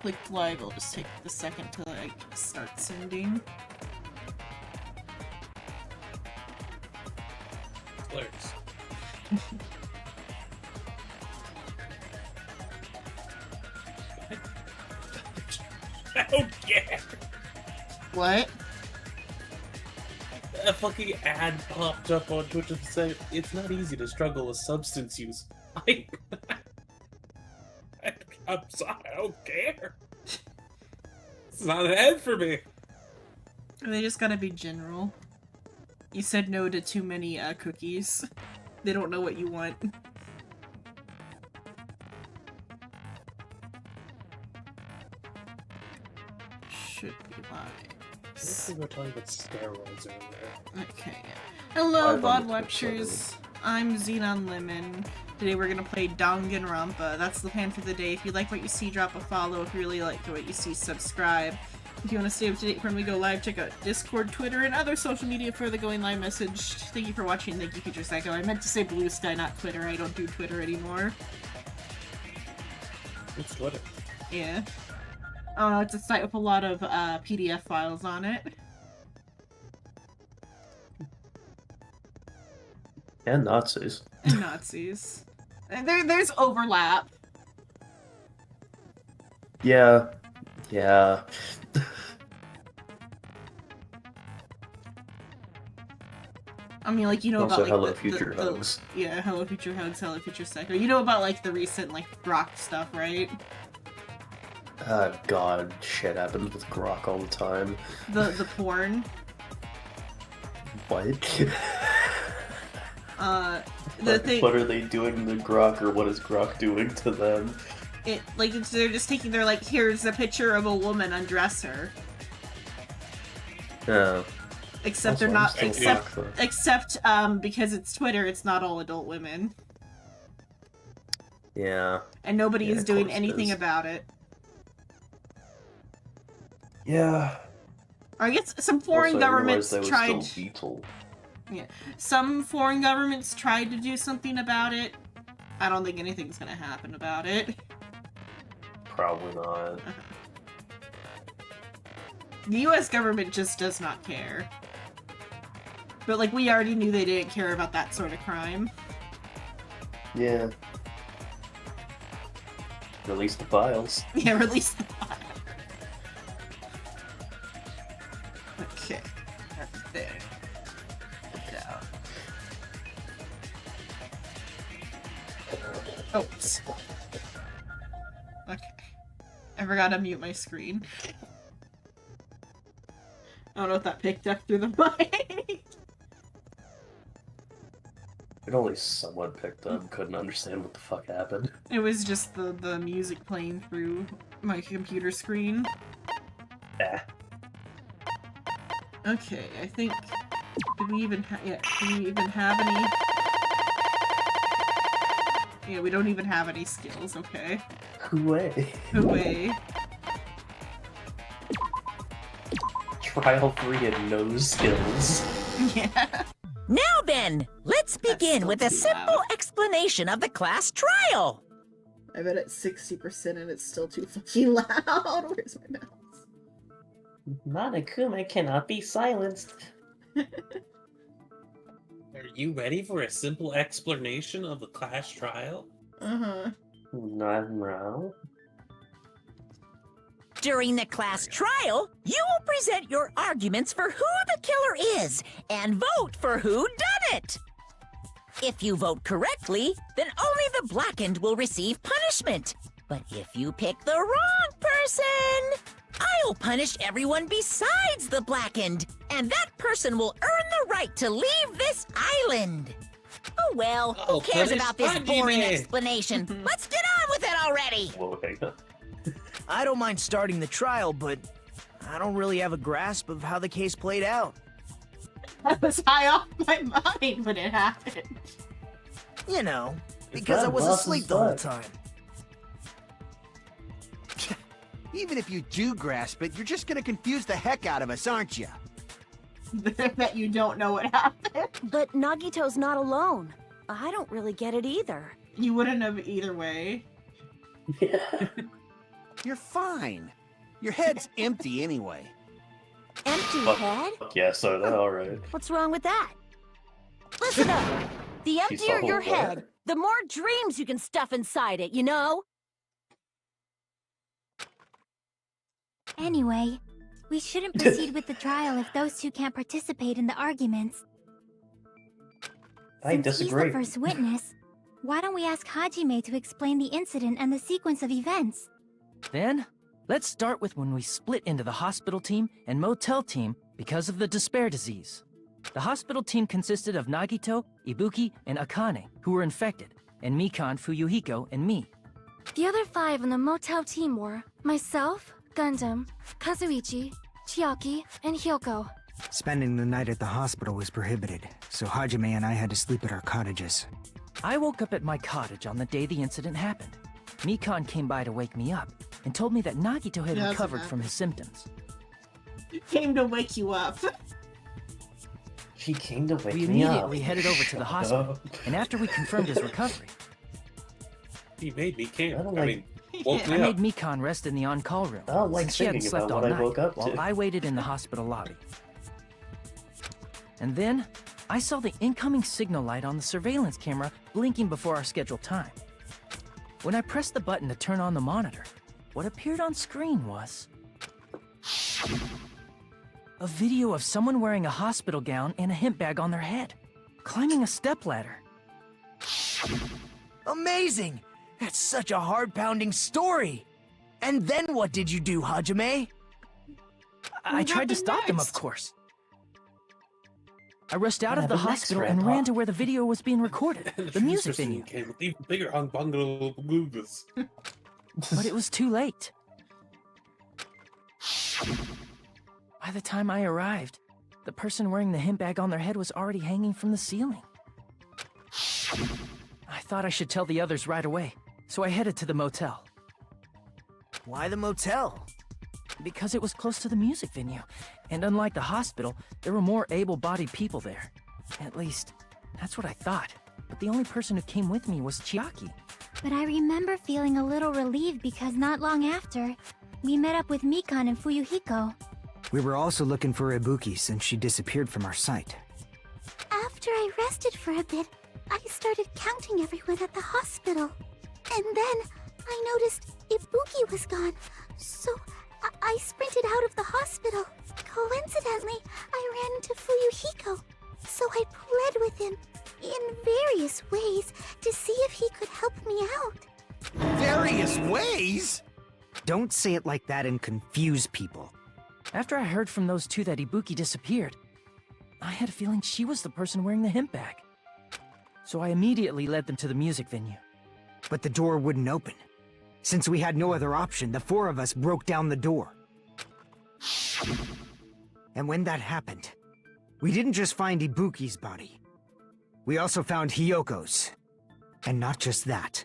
clicked live, I'll just take the second to like start sending. Clerks. I don't care. What? A fucking ad popped up on Twitch and said it's not easy to struggle with substance use. I'm sorry, I don't care. It's not an ad for me. They just gotta be general. You said no to too many cookies. They don't know what you want. Should be live. We're talking about steroids earlier. Okay. Hello, Live on VOD the Twitch watchers. I'm Xenon Lemon. Today we're gonna play Danganronpa. That's the plan for the day. If you like what you see, drop a follow. If you really like what you see, subscribe. If you want to stay up to date when we go live, check out Discord, Twitter, and other social media for the going live message. Thank you for watching. Thank you, Future Psycho. I meant to say Blue Sky, not Twitter. I don't do Twitter anymore. It's Twitter. Yeah. It's a site with a lot of PDF files on it. And Nazis. And Nazis. And there's overlap. Yeah. Yeah. I mean, like, you know Also, about, like, Hello the Future Hugs. Yeah, Hello Future Hugs, Hello Future Psycho. You know about, like, the recent, like, Grok stuff, right? God, shit happens with Grok all the time. The porn. What? The thing... What are they doing to Grok, or what is Grok doing to them? They're just taking their, like, here's a picture of a woman, undress her. Oh. Except Also, they're not, I'm still except, because it's Twitter, it's not all adult women. Yeah. And nobody Yeah, is of doing course it anything is. about it. Yeah. Or I guess some foreign Also, I governments realized tried... I was still Beetle. Yeah. Some foreign governments tried to do something about it. I don't think anything's gonna happen about it. Probably not. The US government just does not care. But, like, we already knew they didn't care about that sort of crime. Yeah. Release the files. Yeah, release the file. Okay. That's there. Down. Oops. Okay. I forgot to mute my screen. I don't know if that picked up through the mic. It only somewhat picked up, couldn't understand what the fuck happened. It was just the music playing through my computer screen. Ah. Okay, I think... Did we even have any... Yeah, we don't even have any skills, okay. Hooray. Away. Trial 3 and no skills. Yeah. Now then, let's begin still with a too simple loud. explanation of the class trial. I bet it's 60% and it's still too fucking loud. Where's my mouse? Monokuma cannot be silenced. Are you ready for a simple explanation of the class trial? Uh-huh. Not wrong. During the class trial, you will present your arguments for who the killer is and vote for who done it. If you vote correctly, then only the blackened will receive punishment. But if you pick the wrong person, I'll punish everyone besides the blackened, and that person will earn the right to leave this island. Oh well, who Oh, cares punish about this boring Hajime. explanation? Let's get on with it already! Whoa, hang on. I don't mind starting the trial, but I don't really have a grasp of how the case played out. I was high off my mind when it happened. You know, because I was asleep the whole time. Even if you do grasp it, you're just gonna confuse the heck out of us, aren't you? That you don't know what happened. But Nagito's not alone. I don't really get it either. You wouldn't have either way. Yeah. You're fine. Your head's empty anyway. Empty Fuck. head? Yeah, so that alright. What's wrong with that? Listen up! The emptier so your what? head, the more dreams you can stuff inside it, you know? Anyway, we shouldn't proceed with the trial if those two can't participate in the arguments. I Since disagree. he's the first witness, why don't we ask Hajime to explain the incident and the sequence of events? Then, let's start with when we split into the hospital team and motel team because of the despair disease. The hospital team consisted of Nagito, Ibuki, and Akane, who were infected, and Mikan, Fuyuhiko, and me. The other 5 on the motel team were myself, Gundam, Kazuichi, Chiaki, and Hyoko. Spending the night at the hospital was prohibited, so Hajime and I had to sleep at our cottages. I woke up at my cottage on the day the incident happened. Mikan came by to wake me up and told me that Nagito had Yeah, that's recovered what from his symptoms. He came to wake you up. She came to wake We me up. immediately headed over to the hospital, and after we confirmed his recovery, He made me camp. I don't I like- mean, woke I me up. made Mikan rest in the on-call room, I don't like since she hadn't thinking slept about all what I night, woke up while to. I waited in the hospital lobby. And then, I saw the incoming signal light on the surveillance camera blinking before our scheduled time. When I pressed the button to turn on the monitor, what appeared on screen was a video of someone wearing a hospital gown and a hemp bag on their head, climbing a stepladder. Amazing! That's such a heart-pounding story! And then what did you do, Hajime? I What tried to happened stop them, of next? course. I rushed out What of the happened next, hospital and Grandpa? ran to where the video was being recorded, And the music future venue. scene came with even bigger hungbungalows. But it was too late. By the time I arrived, the person wearing the hemp bag on their head was already hanging from the ceiling. I thought I should tell the others right away, so I headed to the motel. Why the motel? Because it was close to the music venue, and unlike the hospital, there were more able-bodied people there. At least, that's what I thought. But the only person who came with me was Chiaki. But I remember feeling a little relieved because not long after, we met up with Mikan and Fuyuhiko. We were also looking for Ibuki since she disappeared from our sight. After I rested for a bit, I started counting everyone at the hospital. And then I noticed Ibuki was gone, so I sprinted out of the hospital. Coincidentally, I ran into Fuyuhiko, so I pled with him in various ways to see if he could help me out. Various ways? Don't say it like that and confuse people. After I heard from those two that Ibuki disappeared, I had a feeling she was the person wearing the hemp bag. So I immediately led them to the music venue. But the door wouldn't open. Since we had no other option, the 4 of us broke down the door. And when that happened, we didn't just find Ibuki's body. We also found Hyoko's. And not just that.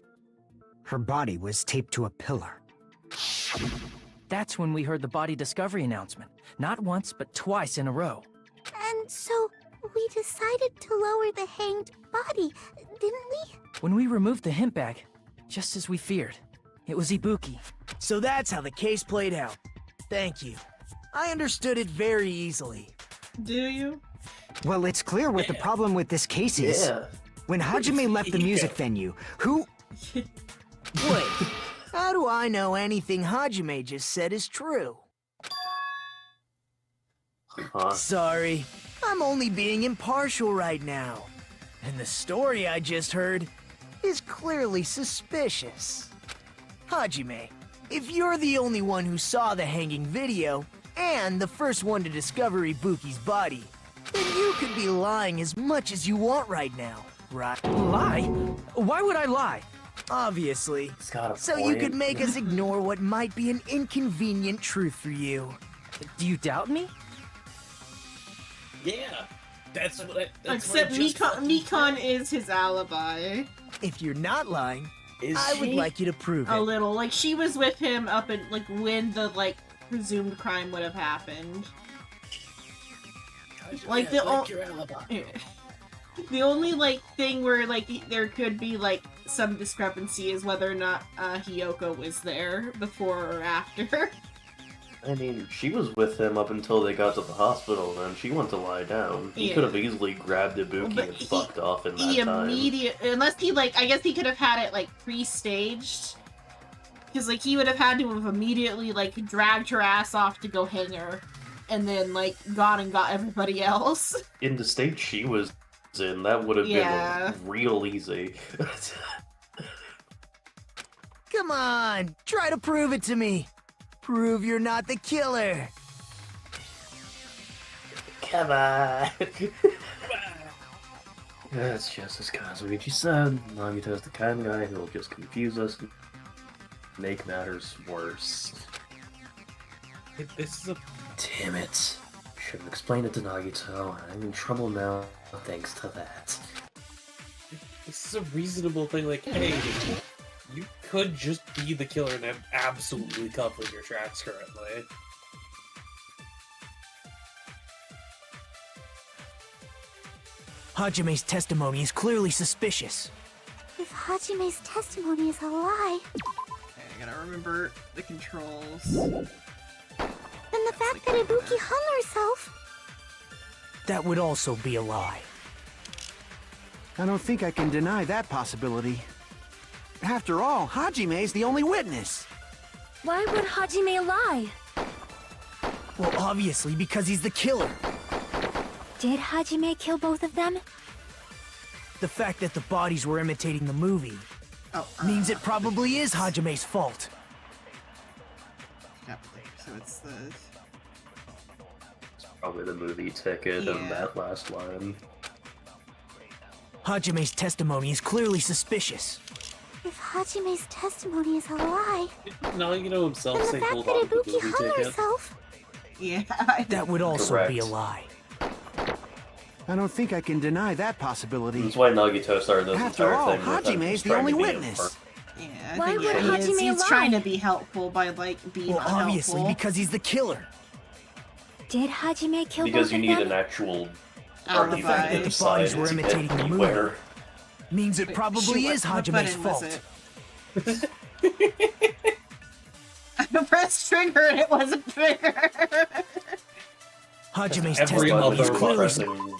Her body was taped to a pillar. That's when we heard the body discovery announcement. Not once, but twice in a row. And so we decided to lower the hanged body, didn't we? When we removed the hemp bag, just as we feared, it was Ibuki. So that's how the case played out. Thank you. I understood it very easily. Do you? Well, it's clear what the problem with this case is. Yeah. When Hajime left the music venue, who... Wait, how do I know anything Hajime just said is true? Huh? Sorry, I'm only being impartial right now. And the story I just heard is clearly suspicious. Hajime, if you're the only one who saw the hanging video, and the first one to discover Ibuki's body, then you could be lying as much as you want right now, right? Lie? Why would I lie? Obviously. It's got a So you point. could make us ignore what might be an inconvenient truth for you. Do you doubt me? Yeah. That's what I... That's Except what I just fucking Nikon is his alibi. If you're not lying, Is I would she? like you to prove A it. little. Like, she was with him up at, like, when the, like, presumed crime would have happened. Hajime, Like, the I like o- your alibi. The only, like, thing where, like, there could be, like, some discrepancy is whether or not Hiyoko was there before or after. I mean, she was with him up until they got to the hospital, and then she went to lie down. He Yeah. could have easily grabbed Ibuki But and fucked off in that He time. unless he, like, I guess he could have had it, like, pre-staged. Because, like, he would have had to have immediately, like, dragged her ass off to go hang her. And then, like, gone and got everybody else. In the state she was in, that would have Yeah. been real easy. Come on, try to prove it to me. Prove you're not the killer. Come on! That's just as Kazuichi said. Nagito's the kind of guy who will just confuse us and make matters worse. This is a... Damn it. Should have explained it to Nagito. I'm in trouble now, thanks to that. This is a reasonable thing, like, hey, you could just be the killer and I'm absolutely covering your tracks currently. Hajime's testimony is clearly suspicious. If Hajime's testimony is a lie, Okay, I gotta remember the controls. then the fact that Ibuki hung herself, That would also be a lie. I don't think I can deny that possibility. After all, Hajime's the only witness. Why would Hajime lie? Well, obviously, because he's the killer. did Hajime kill both of them? The fact that the bodies were imitating the movie means it probably is Hajime's fault. So it's the... Probably the movie ticket and that last line. Hajime's testimony is clearly suspicious. If Hajime's testimony is a lie, Nagito himself then say the fact hold that on to the Ibuki movie hung ticket. herself, Yeah. That would also Correct. be a lie. I don't think I can deny that possibility. That's why Nagito started this After entire all, thing with him Hajime's the trying only to be witness. Yeah, I Why think would he is. Hajime He's lie? trying to be helpful by, like, being Well, unhelpful. obviously, because he's the killer. did Hajime kill Because both you of need them? an actual Alibi. argument that the inside bodies it were to get imitating the movie. anywhere. Means it Wait, probably shoot, is what Hajime's button was fault. it? I pressed trigger and it wasn't trigger. Hajime's Every testimony is other clearly pressing,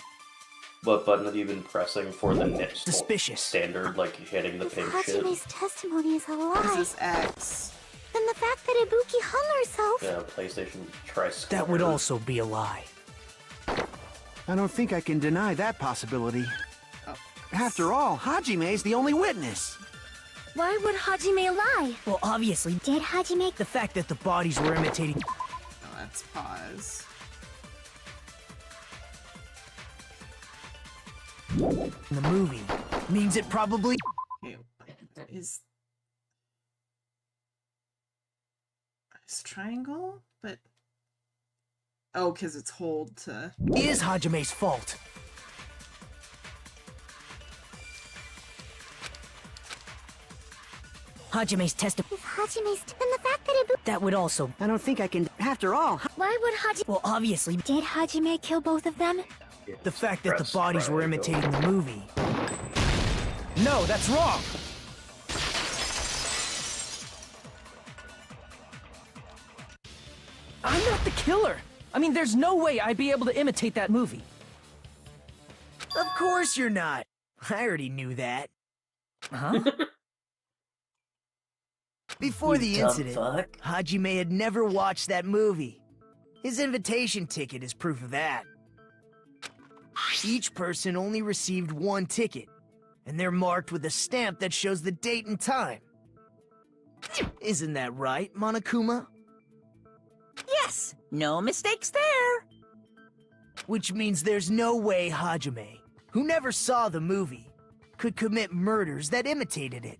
what button have you been pressing for the next Suspicious. standard, like hitting the If pink shit? Hajime's testimony is a This lie, is X. then the fact that Ibuki hung herself, Yeah, PlayStation try That would also be a lie. I don't think I can deny that possibility. Oh. After all, Hajime's the only witness. Why would Hajime lie? Well, obviously, did Hajime the fact that the bodies were imitating Oh, that's pause. the movie means it probably Okay, is triangle? But oh, because it's hold to. is Hajime's fault. Hajime's testimony. if Hajime's then the fact that Ibuki That would also. I don't think I can. After all, Why would Hajime... Well, obviously, did Hajime kill both of them? the fact that the Press bodies were triangle. imitating the movie. No, that's wrong. I'm not the killer. I mean, there's no way I'd be able to imitate that movie. Of course you're not. I already knew that. Huh? Before You the dumb incident, fuck. Hajime had never watched that movie. His invitation ticket is proof of that. Each person only received one ticket, and they're marked with a stamp that shows the date and time. Isn't that right, Monokuma? Yes, no mistakes there. Which means there's no way Hajime, who never saw the movie, could commit murders that imitated it.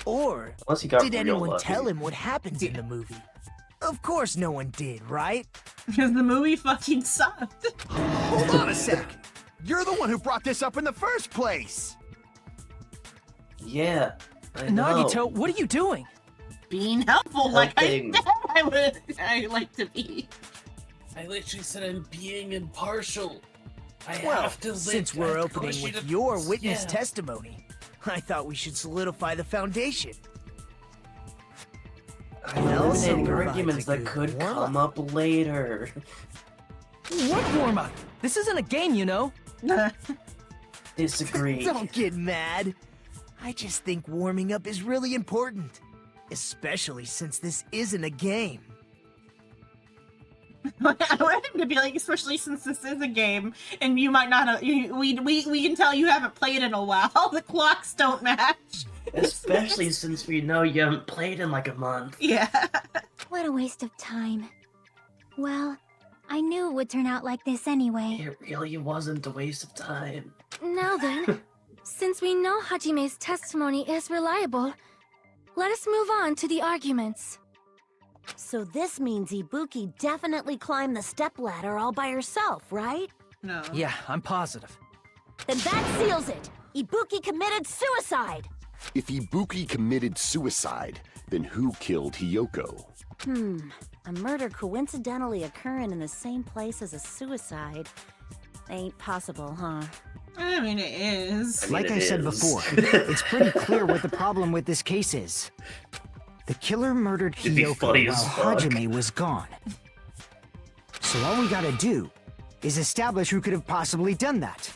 Or Unless he got did real anyone lucky. tell him what happens in the movie? Of course no one did, right? Because the movie fucking sucked. hold on a sec. You're the one who brought this up in the first place. Yeah, I know. Nagito, what are you doing? Being helpful, like I Helping. said I like to be. I literally said I'm being impartial. Well, since we're opening with your witness testimony, I thought we should solidify the foundation. Eliminating arguments that could come up later. What warm-up? This isn't a game, you know. Disagree. Don't get mad. I just think warming up is really important. Especially since this isn't a game. I want him to be like, especially since this is a game, and you might not. We can tell you haven't played in a while. The clocks don't match. Especially since we know you haven't played in like a month. Yeah. What a waste of time. Well, I knew it would turn out like this anyway. It really wasn't a waste of time. Now then, since we know Hajime's testimony is reliable, let us move on to the arguments. So this means Ibuki definitely climbed the stepladder all by herself, right? No. Yeah, I'm positive. Then that seals it! Ibuki committed suicide! If Ibuki committed suicide, then who killed Hiyoko? A murder coincidentally occurring in the same place as a suicide. Ain't possible, huh? I mean, it is. Like I said before, it's pretty clear what the problem with this case is. The killer murdered It'd be Hiyoko funny as while fuck. Hajime was gone. So all we gotta do is establish who could have possibly done that.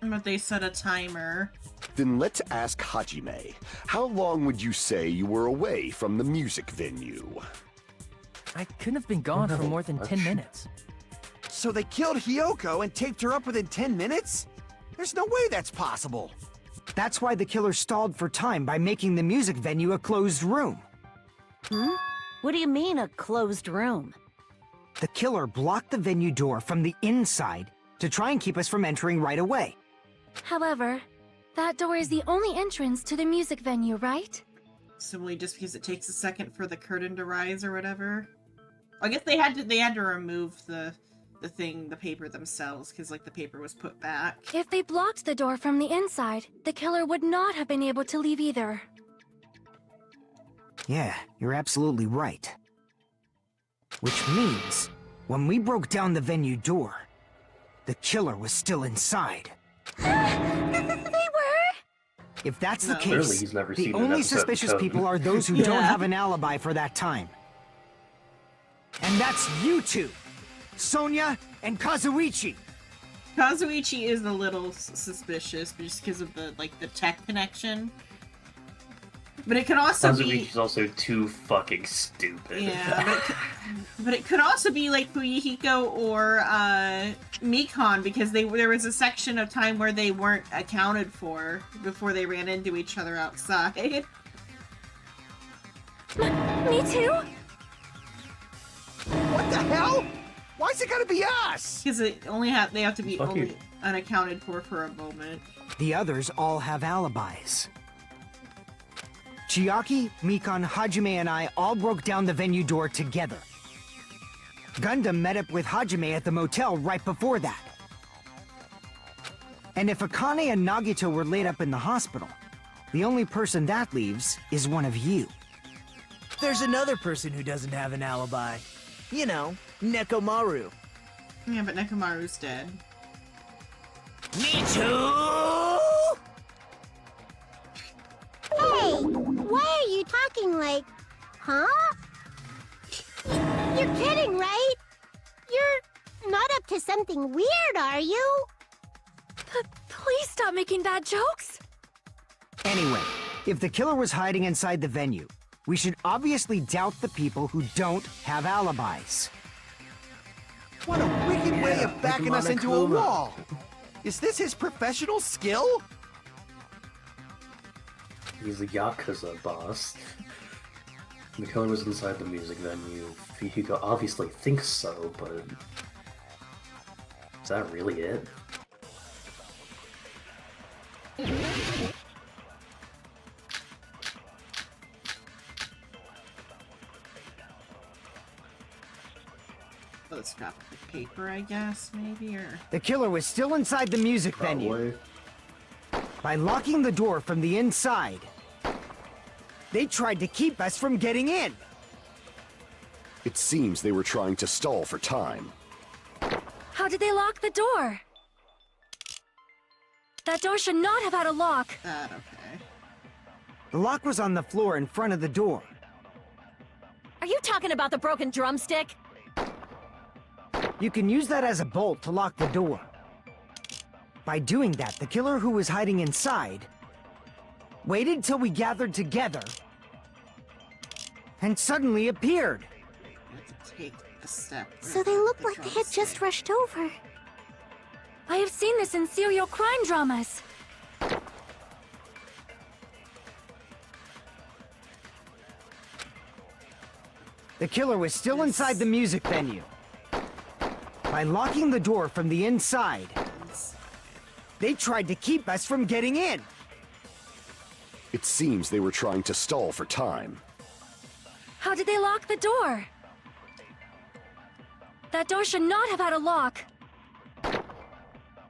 But they set a timer. Then let's ask Hajime. How long would you say you were away from the music venue? I couldn't have been gone for more than 10 minutes. So they killed Hiyoko and taped her up within 10 minutes? There's no way that's possible. That's why the killer stalled for time by making the music venue a closed room. What do you mean, a closed room? The killer blocked the venue door from the inside to try and keep us from entering right away. However, that door is the only entrance to the music venue, right? Simply just because it takes a second for the curtain to rise or whatever. I guess they had to remove the paper themselves because like the paper was put back. If they blocked the door from the inside, the killer would not have been able to leave either. Yeah, you're absolutely right. Which means, when we broke down the venue door, the killer was still inside. They were? If that's the Clearly case, he's never the seen an only episode of suspicious Code. people are those who don't have an alibi for that time. And that's you two, Sonia and Kazuichi. Kazuichi is a little suspicious just because of the tech connection. But it could also be... Kazuichi's also too fucking stupid. Yeah, but it could also be like Fuyuhiko or Mikon because there was a section of time where they weren't accounted for before they ran into each other outside. Me too? What the hell? Why's it gotta be us? Because they have to be only unaccounted for a moment. The others all have alibis. Chiaki, Mikon, Hajime, and I all broke down the venue door together. Gundam met up with Hajime at the motel right before that. And if Akane and Nagito were laid up in the hospital, the only person that leaves is one of you. There's another person who doesn't have an alibi. You know, Nekomaru. Yeah, but Nekomaru's dead. Me too! Hey, why are you talking like... Huh? You're kidding, right? You're not up to something weird, are you? Please stop making bad jokes. Anyway, if the killer was hiding inside the venue, we should obviously doubt the people who don't have alibis. What a wicked way of backing us into a Monokuma. wall. Is this his professional skill? He's a Yakuza boss. The killer was inside the music venue. Fuyuhiko obviously thinks so, but... is that really it? Let's scrap the paper, I guess, maybe, or... The killer was still inside the music venue. By locking the door from the inside, they tried to keep us from getting in. It seems they were trying to stall for time. How did they lock the door? That door should not have had a lock. Okay. The lock was on the floor in front of the door. Are you talking about the broken drumstick? You can use that as a bolt to lock the door. By doing that, the killer who was hiding inside waited till we gathered together and suddenly appeared. You have to take a step. So they look like they had just rushed over. I have seen this in serial crime dramas. The killer was still inside the music venue. By locking the door from the inside, they tried to keep us from getting in. It seems they were trying to stall for time. How did they lock the door? That door should not have had a lock.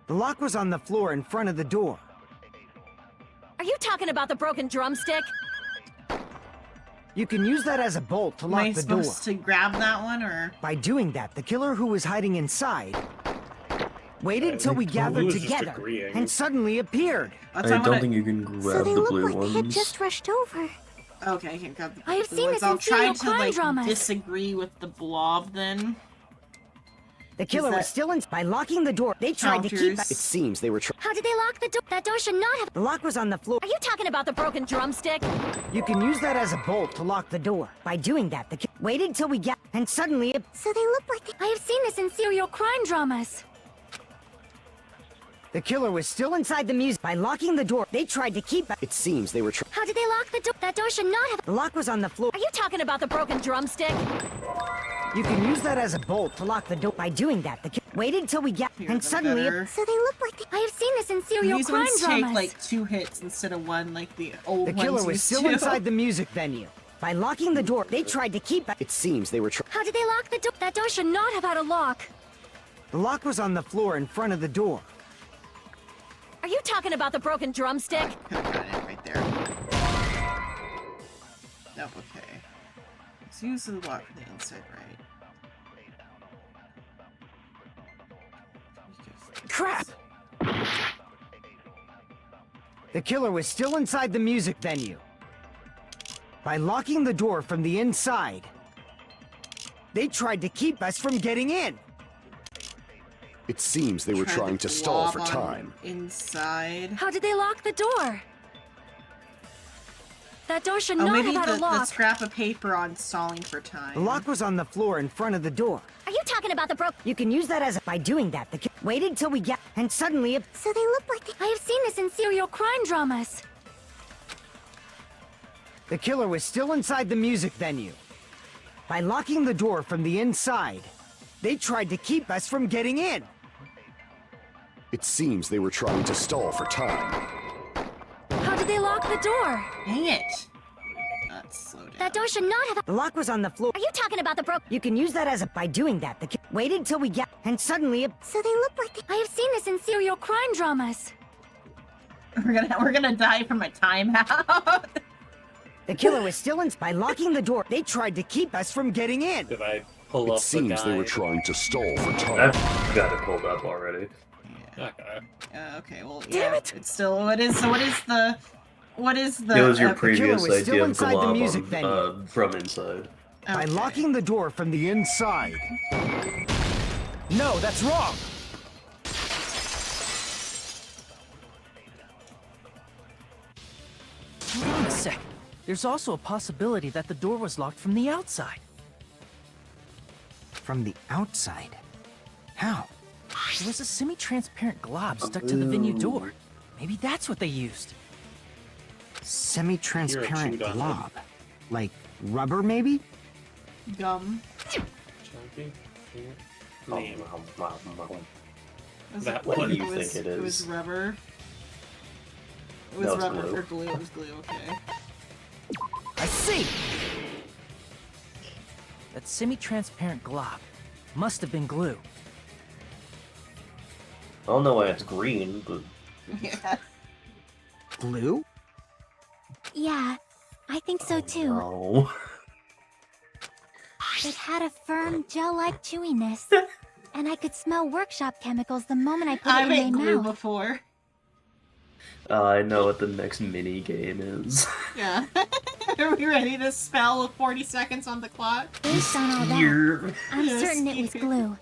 The lock was on the floor in front of the door. Are you talking about the broken drumstick? You can use that as a bolt to Am I lock the door. supposed to grab that one, or? By doing that, the killer who was hiding inside waited till we gathered was just together agreeing. and suddenly appeared. That's I why don't when think you can So grab they the look blue like they had ones. just rushed over. Okay, I can't grab the I have blue seen ones. this in I'll try serial to, crime like, dramas. disagree with the blob, then. The killer that- was still in. By locking the door, they tried to keep Counters. us. It seems they were trying. How did they lock the door? That door should not have. The lock was on the floor. Are you talking about the broken drumstick? You can use that as a bolt to lock the door. By doing that, the killer waited till we got and suddenly So they look like they... I have seen this in serial crime dramas. the killer was still inside the music. By locking the door, they tried to keep us. It seems they were trying. How did they lock the door? That door should not have. The lock was on the floor. Are you talking about the broken drumstick? You can use that as a bolt to lock the door. By doing that, the killer waited till we got Here, and the suddenly better. So they look like they... I have seen this in serial These crime ones dramas. take like 2 hits instead of 1, like the old the ones killer was used still to. inside the music venue. By locking the door, they tried to keep us. It seems they were trying. How did they lock the door? That door should not have had a lock. The lock was on the floor in front of the door. Are you talking about the broken drumstick? Could have got it right there. Nope, okay. Let's use the lock from the inside, right? Crap! The killer was still inside the music venue. By locking the door from the inside, they tried to keep us from getting in. It seems they were Try trying the to stall for blob on time. Inside. How did they lock the door? That door should Oh, not maybe have had the a lock. scrap of paper on stalling for time. The lock was on the floor in front of the door. Are you talking about the broken... You can use that as a... By doing that, the killer waited till we got and suddenly So they look like they... I have seen this in serial crime dramas. the killer was still inside the music venue. By locking the door from the inside, they tried to keep us from getting in. It seems they were trying to stall for time. How did they lock the door? Dang it! Let's slow down. That door should not have. The lock was on the floor. Are you talking about the broken... You can use that as a... By doing that, the killer waited till we got and suddenly So they look like they... I have seen this in serial crime dramas. We're gonna die from a timeout. the killer was still in. By locking the door, they tried to keep us from getting in. Did I pull It up the seems they were guide? trying to stall for time. I've got it pulled up already. Okay. Okay, well, Damn yeah, it! it's still. What is the? What is the? It was your the killer previous was still idea of inside the glob music on, venue. from inside. By Okay. locking the door from the inside. No, that's wrong. Hold on a sec. There's also a possibility that the door was locked from the outside. From the outside? How? There was a semi-transparent glob stuck to the venue door. Maybe that's what they used. Semi-transparent You're a chewed on glob. Like rubber, maybe? Gum. Chunky? Name. Was That it, one. What do you was, think it It was is? rubber. It was No, it's rubber glue. or glue. It was glue. Okay. I see! That semi-transparent glob must have been glue. I don't know why it's green, but Yeah. Glue? Yeah, I think so too. no. It had a firm, gel-like chewiness. And I could smell workshop chemicals the moment I put I've it ate in my glue mouth. before. I know what the next mini game is. Yeah. Are we ready to spell with 40 seconds on the clock? Based on all that, Here. I'm Yes, certain it was here. glue.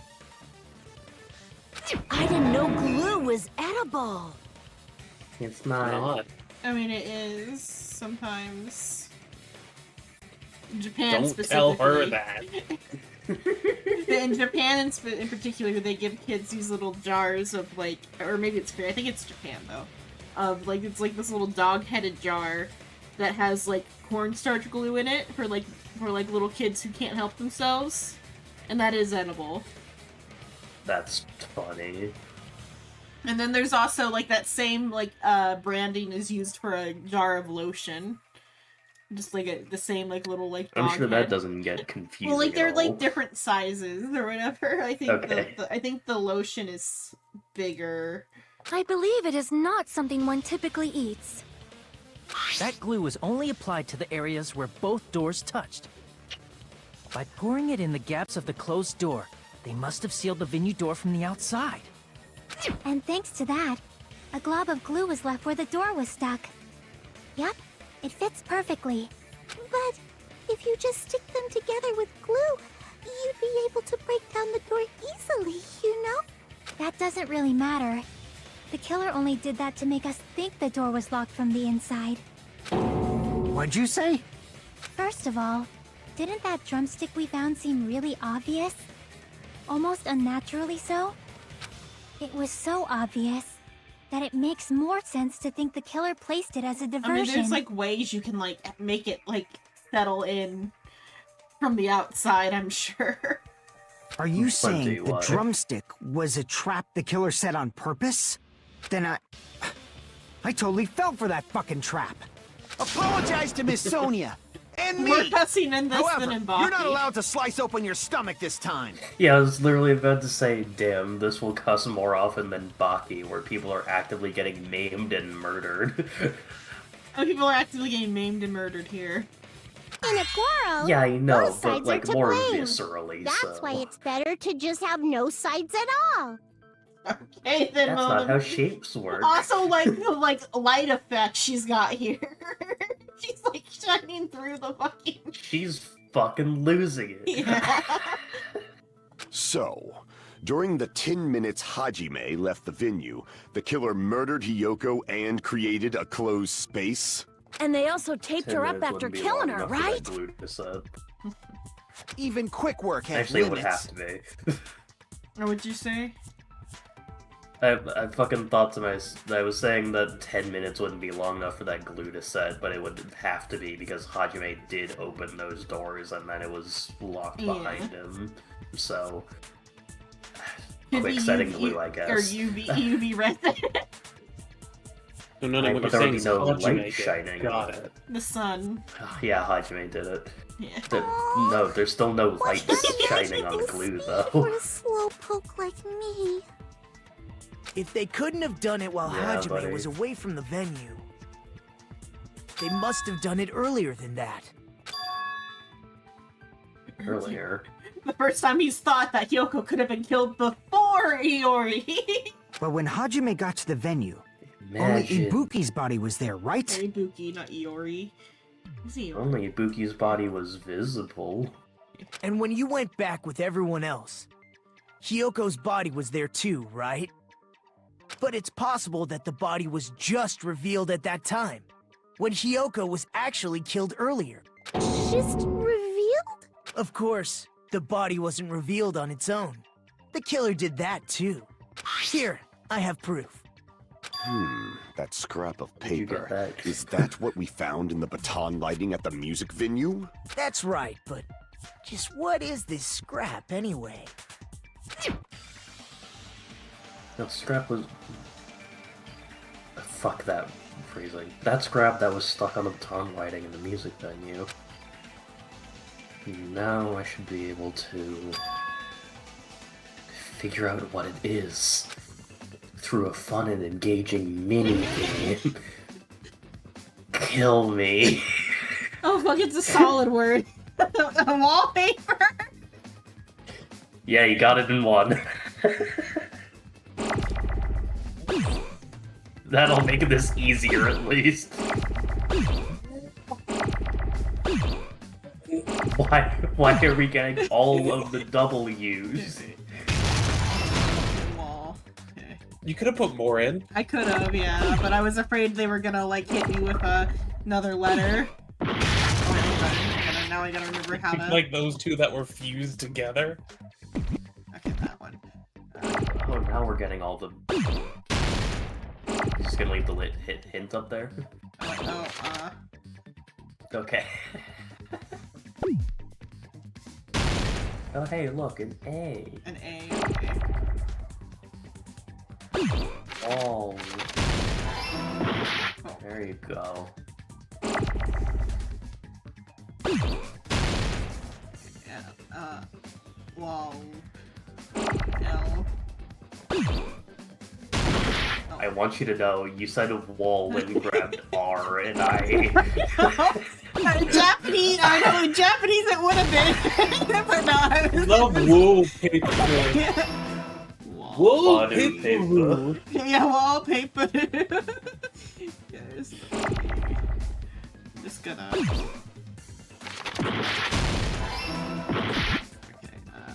I didn't know glue was edible. It's not. I mean, it is sometimes. In Japan Don't tell her specifically. that. In Japan, in particular, they give kids these little jars of like, or maybe it's Korea. I think it's Japan though. Of like, it's like this little dog-headed jar that has like cornstarch glue in it for little kids who can't help themselves, and that is edible. That's funny. And then there's also like that same like branding is used for a jar of lotion. Just like the same like little like I'm dog sure head. that doesn't get confusing. Well, like they're at like all. different sizes or whatever. I think Okay. I think the lotion is bigger. I believe it is not something one typically eats. That glue was only applied to the areas where both doors touched. By pouring it in the gaps of the closed door, they must have sealed the venue door from the outside. And thanks to that, a glob of glue was left where the door was stuck. Yep, it fits perfectly. But if you just stick them together with glue, you'd be able to break down the door easily, you know? That doesn't really matter. The killer only did that to make us think the door was locked from the inside. What'd you say? First of all, didn't that drumstick we found seem really obvious? Almost unnaturally so? It was so obvious that it makes more sense to think the killer placed it as a diversion. I mean, there's like ways you can like make it like settle in from the outside, I'm sure. Are you Plenty saying the why. drumstick was a trap the killer set on purpose? Then I totally fell for that fucking trap. Apologize to Miss Sonia and me. More cussing in this However, than in you're not Baki. allowed to slice open your stomach this time. Yeah, I was literally about to say, damn, this will cuss more often than Baki, where people are actively getting maimed and murdered. Oh, people are actively getting maimed and murdered here. In a quarrel, Yeah, I know, both but sides like are to more blame. viscerally. That's so. why it's better to just have no sides at all. Okay, then That's not how shapes work. Also, like the like light effect she's got here. She's like shining through the fucking. She's fucking losing it. Yeah. So, during the 10 minutes Hajime left the venue, the killer murdered Hiyoko and created a closed space? And they also taped 10 her up minutes after wouldn't be killing long her, enough for that right? glue to set. Even quick work has Actually, it would limits. have to be. Or what'd you say? I fucking thought to myself, I was saying that 10 minutes wouldn't be long enough for that glue to set, but it would have to be because Hajime did open those doors and then it was locked Yeah. behind him. So, Could quick be setting UV glue, I Or guess. UV red. No, no, what But you're there saying would is be no Hajime light did. shining Got on it. it. The sun. Yeah, Hajime did it. Yeah. No, there's still no light Imagine shining on the having glue, speed though. For a slowpoke like me. If they couldn't have done it while Yeah, Hajime buddy. was away from the venue, they must have done it earlier than that. Earlier. The first time he's thought that Hyoko could have been killed before Iori. But when Hajime got to the venue, only Imagine. Ibuki's body was there, right? Ibuki, not Iori. Who's Iori? Only Ibuki's body was visible. And when you went back with everyone else, Hyoko's body was there too, right? But it's possible that the body was just revealed at that time, when Hyoko was actually killed earlier. Just revealed? Of course, the body wasn't revealed on its own. The killer did that too. Here, I have proof. That scrap of Where'd you paper. get that? Is that what we found in the baton lighting at the music venue? That's right, but just what is this scrap anyway? No, scrap was... Fuck that phrasing. That scrap that was stuck on the baton lighting in the music venue. Now I should be able to figure out what it is through a fun and engaging mini-game. Kill me. Oh fuck, it's a solid word. A wallpaper. Yeah, you got it in one. That'll make this easier at least. Why are we getting all of the W's? Wall. Okay. You could have put more in. I could have, yeah, but I was afraid they were gonna like hit me with another letter. Oh, now I gotta remember how to. Like those two that were fused together. Okay, that one. Oh, now we're getting all the. Just gonna leave the hint up there. Okay. Oh, hey, look, an A. An A. Okay. Oh. There you go. Yeah. Wall. L. I want you to know, you said wall when you grabbed R, and I... Japanese, I know, in Japanese it would have been, but no, I was... Love wallpaper. Wallpaper. Yeah, wallpaper. Yes. I'm just gonna...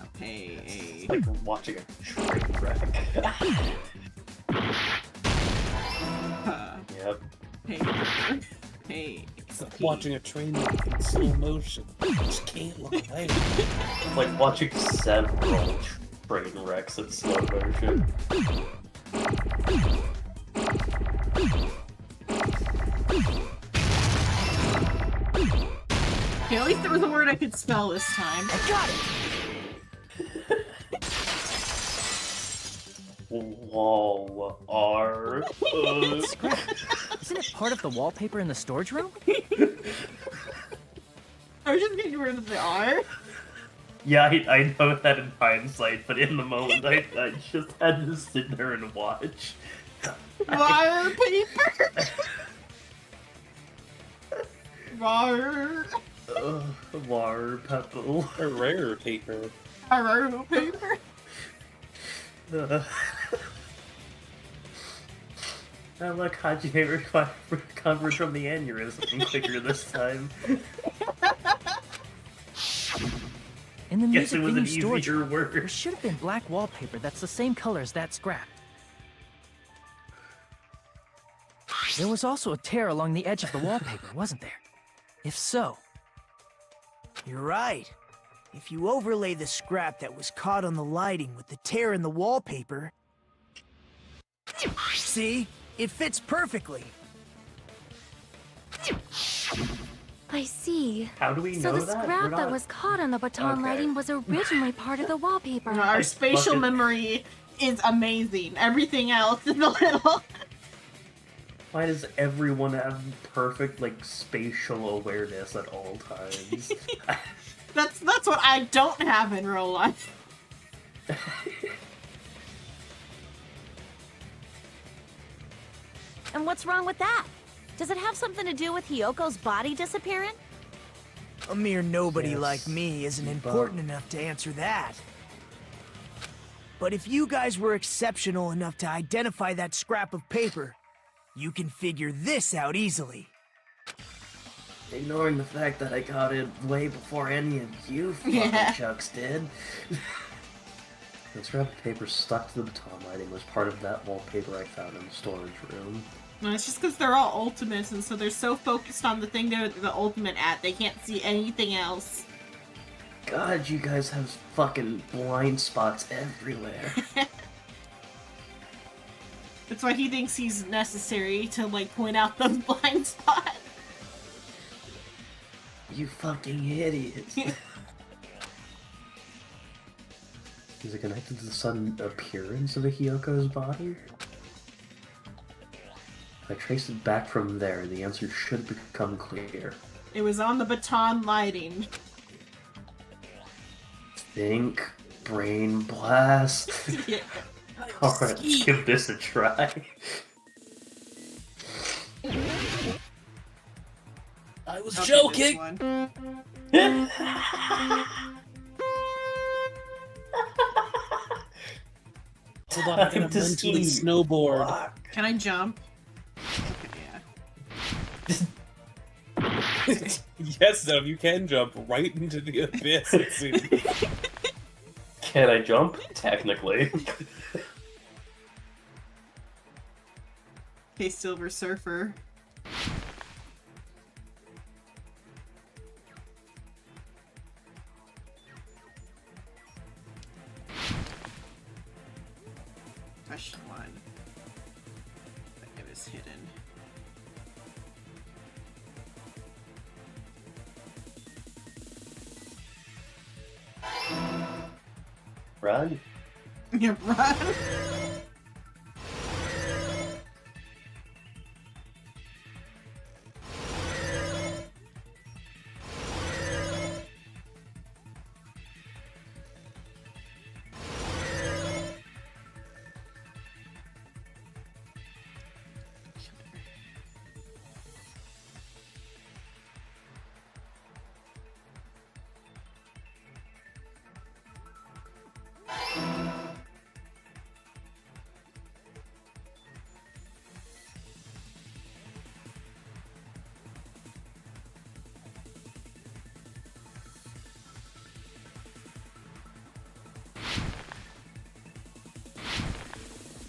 Okay, pay a... It's like watching a train wreck. Yep. Hey. It's like watching a train wreck in slow motion. You just can't look away. It's like watching several train wrecks in slow motion. Okay, at least there was a word I could spell this time. I got it! Wall R. Isn't it part of the wallpaper in the storage room? I was just getting rid of the R. Yeah, I know that in hindsight, but in the moment I just had to sit there and watch. Wallpaper! War. War pepple. A rare paper. A rare paper. Oh look, Hajime recovered from the aneurysm quicker this time. In the Guess music it was venue an storage easier room, word. there should have been black wallpaper that's the same color as that scrap. There was also a tear along the edge of the wallpaper, wasn't there? If so... You're right. If you overlay the scrap that was caught on the lighting with the tear in the wallpaper... See? It fits perfectly. I see. How do we so know the that? scrap We're that not- was caught on the baton Okay. lighting was originally part of the wallpaper. Our spatial fucking- memory is amazing. Everything else is a little... Why does everyone have perfect, like, spatial awareness at all times? That's what I don't have in real life. And what's wrong with that? Does it have something to do with Hyoko's body disappearing? A mere nobody Yes, like me isn't but- important enough to answer that. But if you guys were exceptional enough to identify that scrap of paper, you can figure this out easily. Ignoring the fact that I got it way before any of you fucking chucks did. The scrap of paper stuck to the baton lighting was part of that wallpaper I found in the storage room. No, it's just because they're all ultimates, and so they're so focused on the thing they're the ultimate at, they can't see anything else. God, you guys have fucking blind spots everywhere. That's why he thinks he's necessary to, like, point out those blind spots. You fucking idiots. Is it connected to the sudden appearance of a Hyoko's body? If I trace it back from there, the answer should become clear. It was on the baton lighting. Think, brain blast. Yeah. Alright, let's give this a try. I was Okay, joking! this one. Hold on, I gotta To mentally see. snowboard. Fuck. Can I jump? Yes, Dub, you can jump right into the abyss. It seems. Can I jump? Technically. Okay, Silver Surfer. Question 1. It was hidden. Run. Yeah, run.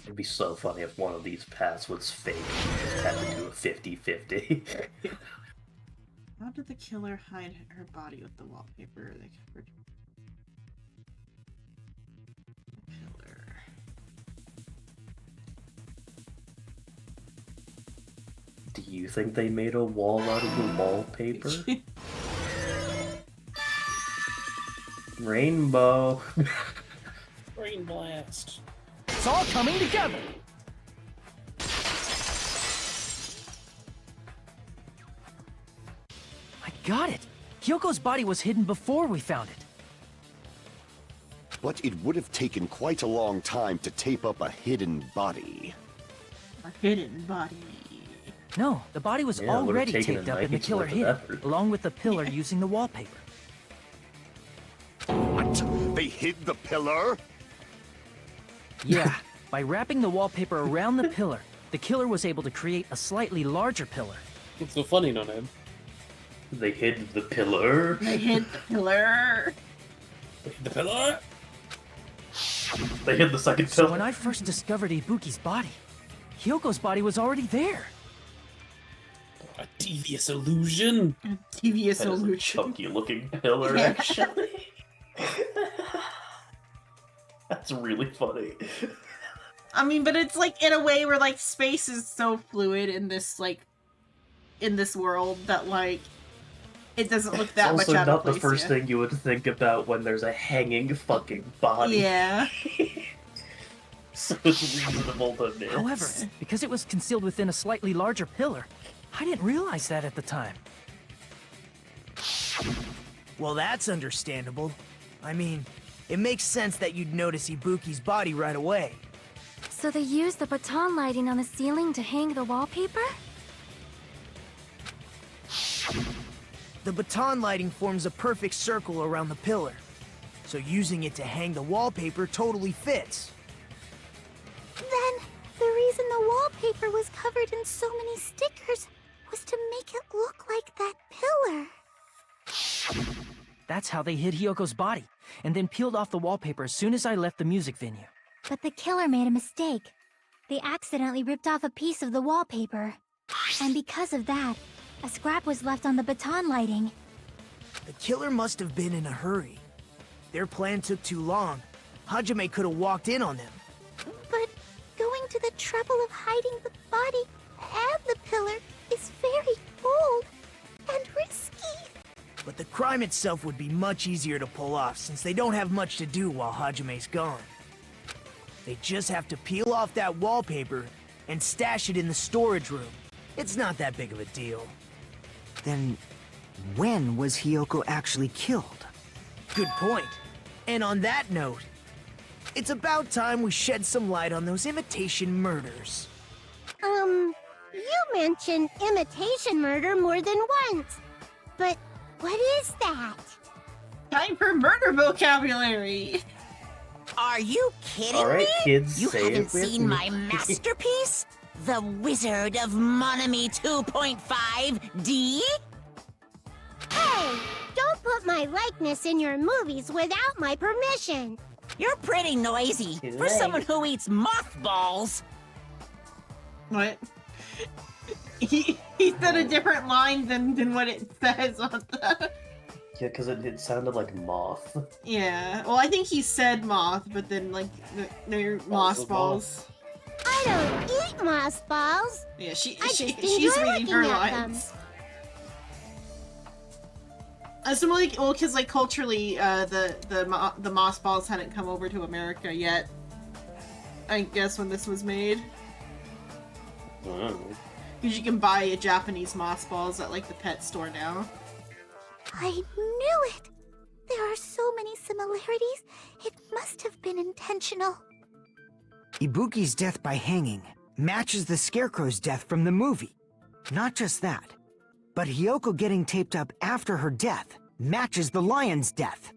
It'd be so funny if one of these paths was fake and you just had to do a 50-50. How did the killer hide her body with the wallpaper they covered? Killer. Do you think they made a wall out of the wallpaper? Rainbow. Rain blast. It's all coming together! I got it! Hyoko's body was hidden before we found it. But it would have taken quite a long time to tape up a hidden body. A hidden body. No, the body was Yeah, it would've already taken taped a up and the night's killer worth of hid, effort. along with the pillar using the wallpaper. What? They hid the pillar? Yeah, by wrapping the wallpaper around the pillar, the killer was able to create a slightly larger pillar. What's so funny, Nonab? They hid the pillar. They hid the pillar. The pillar? They hid the second So pillar. when I first discovered Ibuki's body, Hyoko's body was already there. A devious illusion. Devious That is a illusion. chunky looking pillar, Yeah. actually. That's really funny. I mean, but it's like in a way where like space is so fluid in this world that like it doesn't look that It's much also out not of place. the first yeah. thing you would think about when there's a hanging fucking body. Yeah. So it's reasonable to miss. However, because it was concealed within a slightly larger pillar, I didn't realize that at the time. Well, that's understandable. I mean, it makes sense that you'd notice Ibuki's body right away. So they used the baton lighting on the ceiling to hang the wallpaper? The baton lighting forms a perfect circle around the pillar, so using it to hang the wallpaper totally fits. Then, the reason the wallpaper was covered in so many stickers was to make it look like that pillar. That's how they hid Hyoko's body, and then peeled off the wallpaper as soon as I left the music venue. But the killer made a mistake. They accidentally ripped off a piece of the wallpaper. And because of that, a scrap was left on the baton lighting. The killer must have been in a hurry. Their plan took too long. Hajime could have walked in on them. But going to the trouble of hiding the body and the pillar is very bold and risky. But the crime itself would be much easier to pull off since they don't have much to do while Hajime's gone. They just have to peel off that wallpaper and stash it in the storage room. It's not that big of a deal. Then, when was Hyoko actually killed? Good point. And on that note, it's about time we shed some light on those imitation murders. You mentioned imitation murder more than once. But what is that? Time for murder vocabulary. Are you kidding All right, me? kids, You say haven't it with seen me. my masterpiece? The Wizard of Monami 2.5D? Hey! Don't put my likeness in your movies without my permission! You're pretty noisy for someone who eats mothballs. What? He said a different line than what it says on the... Yeah, because it sounded like moth. Yeah, well, I think he said moth, but then, like, they're moss balls. I don't eat moss balls! Yeah, she's enjoy reading her looking at lines. So, well, because, like, culturally, the moss balls hadn't come over to America yet. I guess when this was made. Because you can buy a Japanese moss balls at, like, the pet store now. I knew it! There are so many similarities. It must have been intentional. Ibuki's death by hanging matches the Scarecrow's death from the movie. Not just that, but Hiyoko getting taped up after her death matches the lion's death.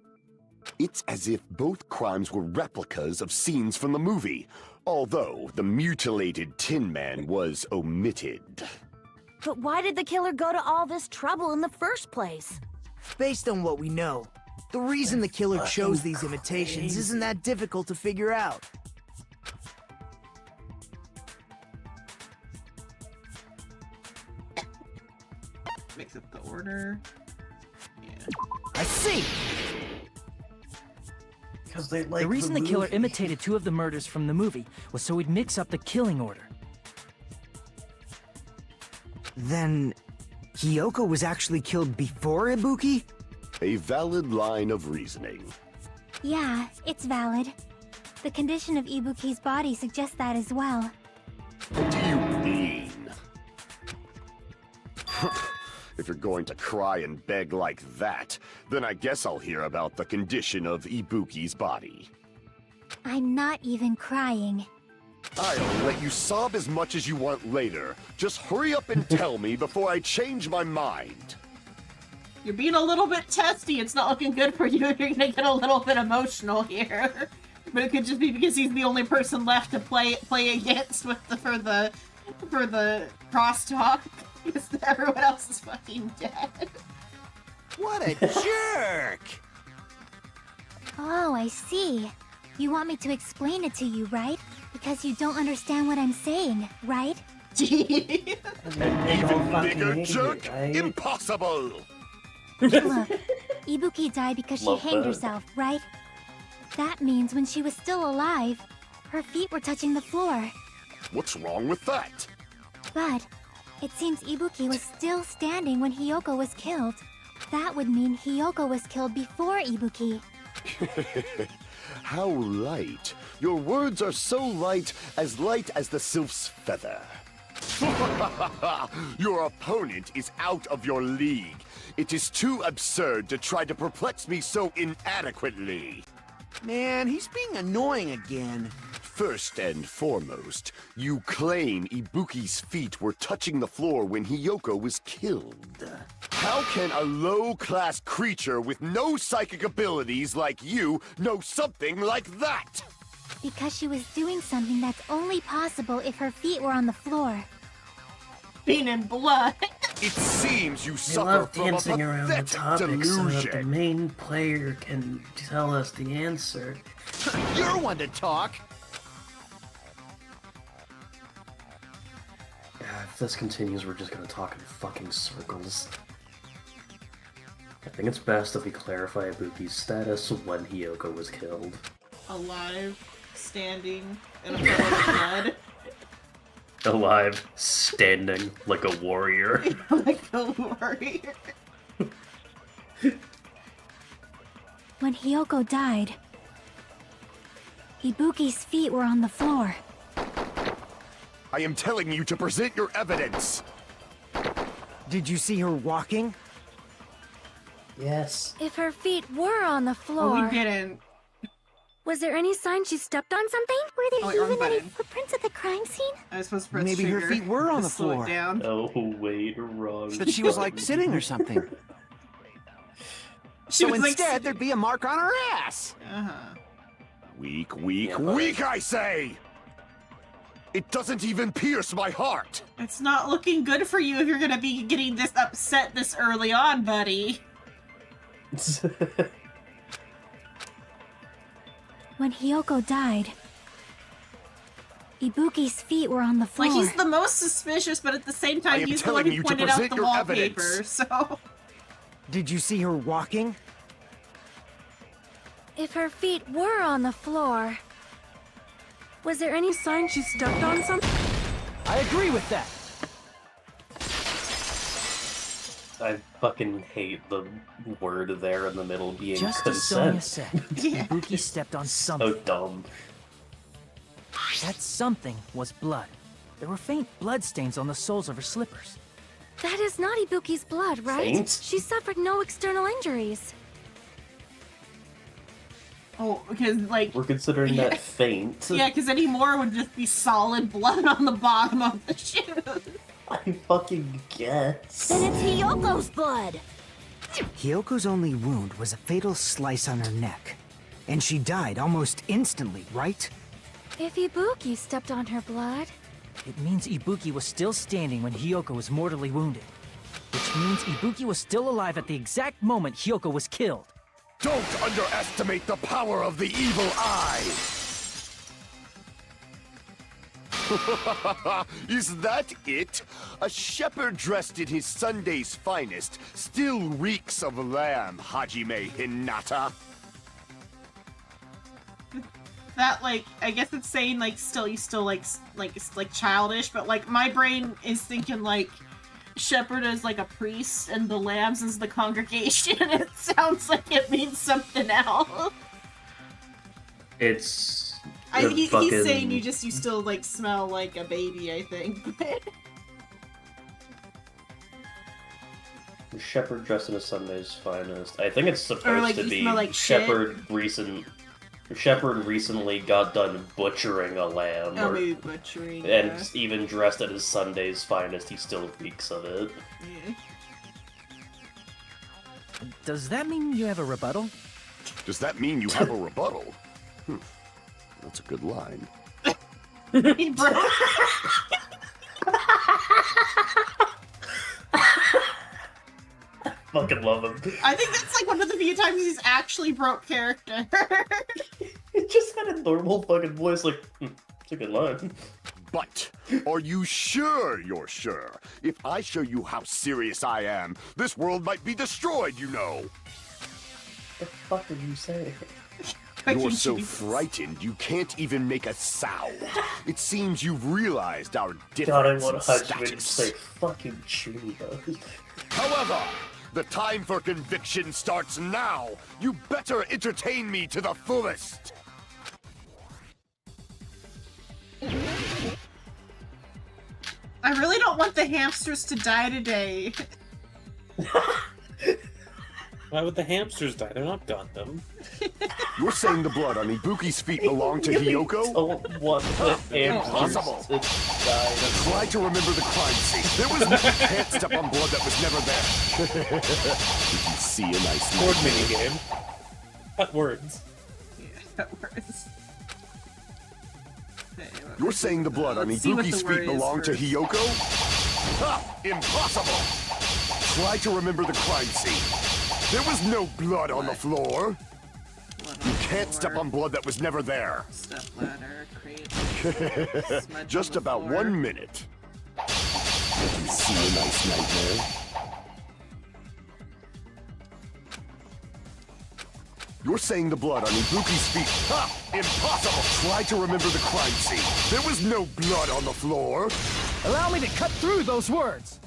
It's as if both crimes were replicas of scenes from the movie, although the mutilated Tin Man was omitted. But why did the killer go to all this trouble in the first place? Based on what we know, the reason the killer chose these imitations isn't that difficult to figure out. Mix up the order. Yeah. I see! Because they like The reason the killer movie. imitated 2 of the murders from the movie was so he'd mix up the killing order. Then, Hiyoko was actually killed before Ibuki? A valid line of reasoning. Yeah, it's valid. The condition of Ibuki's body suggests that as well. What do you mean? If you're going to cry and beg like that, then I guess I'll hear about the condition of Ibuki's body. I'm not even crying. I'll let you sob as much as you want later. Just hurry up and tell me before I change my mind. You're being a little bit testy. It's not looking good for you. You're gonna get a little bit emotional here. But it could just be because he's the only person left to play against with for the crosstalk. Because everyone else is fucking dead. What a jerk! Oh, I see. You want me to explain it to you, right? Because you don't understand what I'm saying, right? Gee. Even bigger jerk? Impossible! Look, Ibuki died because she Love hanged that. herself, right? That means when she was still alive, her feet were touching the floor. What's wrong with that? But it seems Ibuki was still standing when Hiyoko was killed. That would mean Hiyoko was killed before Ibuki. How light. Your words are so light as the sylph's feather. Your opponent is out of your league. It is too absurd to try to perplex me so inadequately. Man, he's being annoying again. First and foremost, you claim Ibuki's feet were touching the floor when Hiyoko was killed. How can a low-class creature with no psychic abilities like you know something like that? Because she was doing something that's only possible if her feet were on the floor. Being in blood. It seems you I suffer love from a dancing around the pathetic topic so that the delusion. main player can tell us the answer. You're one to talk. Yeah, if this continues, we're just gonna talk in fucking circles. I think it's best if we clarify Ibuki's status when Hiyoko was killed. Alive, standing, in a puddle of blood. Alive, standing like a warrior. Like a warrior. When Hiyoko died, Ibuki's feet were on the floor. I am telling you to present your evidence. Did you see her walking? Yes. If her feet were on the floor, Oh, we didn't. was there any sign she stepped on something? Were there Oh, wait, wrong even any button. footprints at the crime scene? I was supposed to press Maybe her trigger feet were on to the slow it floor. down. Oh, wait, wrong. But she was like sitting or something. She So was, like, instead, there'd be a mark on her ass. Uh-huh. Weak, weak, Yeah, but- weak, I say! It doesn't even pierce my heart! It's not looking good for you if you're gonna be getting this upset this early on, buddy. When Hiyoko died, Ibuki's feet were on the floor. Like, he's the most suspicious, but at the same time, he's the one who pointed out the wallpaper, so... Did you see her walking? If her feet were on the floor, was there any sign she stepped on something? I agree with that. I fucking hate the word there in the middle being Just as Sonia consent. said, Ibuki stepped on something. So dumb. That something was blood. There were faint blood stains on the soles of her slippers. That is not Ibuki's blood, right? Faint? She suffered no external injuries. Oh, because, like... We're considering that faint. Yeah, because any more would just be solid blood on the bottom of the shoe. I fucking guess. Then it's Hiyoko's blood! Hyoko's only wound was a fatal slice on her neck. And she died almost instantly, right? If Ibuki stepped on her blood... It means Ibuki was still standing when Hiyoko was mortally wounded. Which means Ibuki was still alive at the exact moment Hiyoko was killed. Don't underestimate the power of the evil eye! Is that it? A shepherd dressed in his Sunday's finest still reeks of lamb, Hajime Hinata. That, like, I guess it's saying, like, it's like childish, but, like, my brain is thinking, like, shepherd is, like, a priest, and the lambs is the congregation, and it sounds like it means something else. It's... He's fucking... saying you still, like, smell like a baby, I think. Shepherd dressed in a Sunday's finest. I think it's supposed Or, like, to you be smell like Shepherd recently got done butchering a lamb. Oh, maybe butchering, and yeah. even dressed at his Sunday's finest, he still reeks of it. Yeah. Does that mean you have a rebuttal? Does that mean you have a rebuttal? That's a good line. He broke. Fucking love him. I think that's like one of the few times he's actually broke character. He just had a normal fucking voice, like, it's a good line. But, are you sure you're sure? If I show you how serious I am, this world might be destroyed, you know. What the fuck are you saying? You're so frightened you can't even make a sound. It seems you've realized our God, I difference want in Hajime to status. say fucking Chunia. However, the time for conviction starts now. You better entertain me to the fullest. I really don't want the hamsters to die today. Why would the hamsters die? They're not Gundam. You're saying the blood on Ibuki's feet belonged to Hiyoko? Don't want the Impossible. hamsters to die. Try to remember the crime scene. There was no can't step on blood that was never there. Did you see a nice Word nightmare? minigame. Cut words. Yeah, that works. You're saying the blood on Let's see what Ibuki's the word feet is belonged to first. Hiyoko? Ha! Impossible! Try to remember the crime scene. There was no blood on the floor. You can't step on blood that was never there. Step ladder, crate. Smudge Just on the about floor. 1 minute. Did you see a nice nightmare? You're saying the blood on Ibuki's feet. Ha! Impossible! Try to remember the crime scene. There was no blood on the floor. Allow me to cut through those words!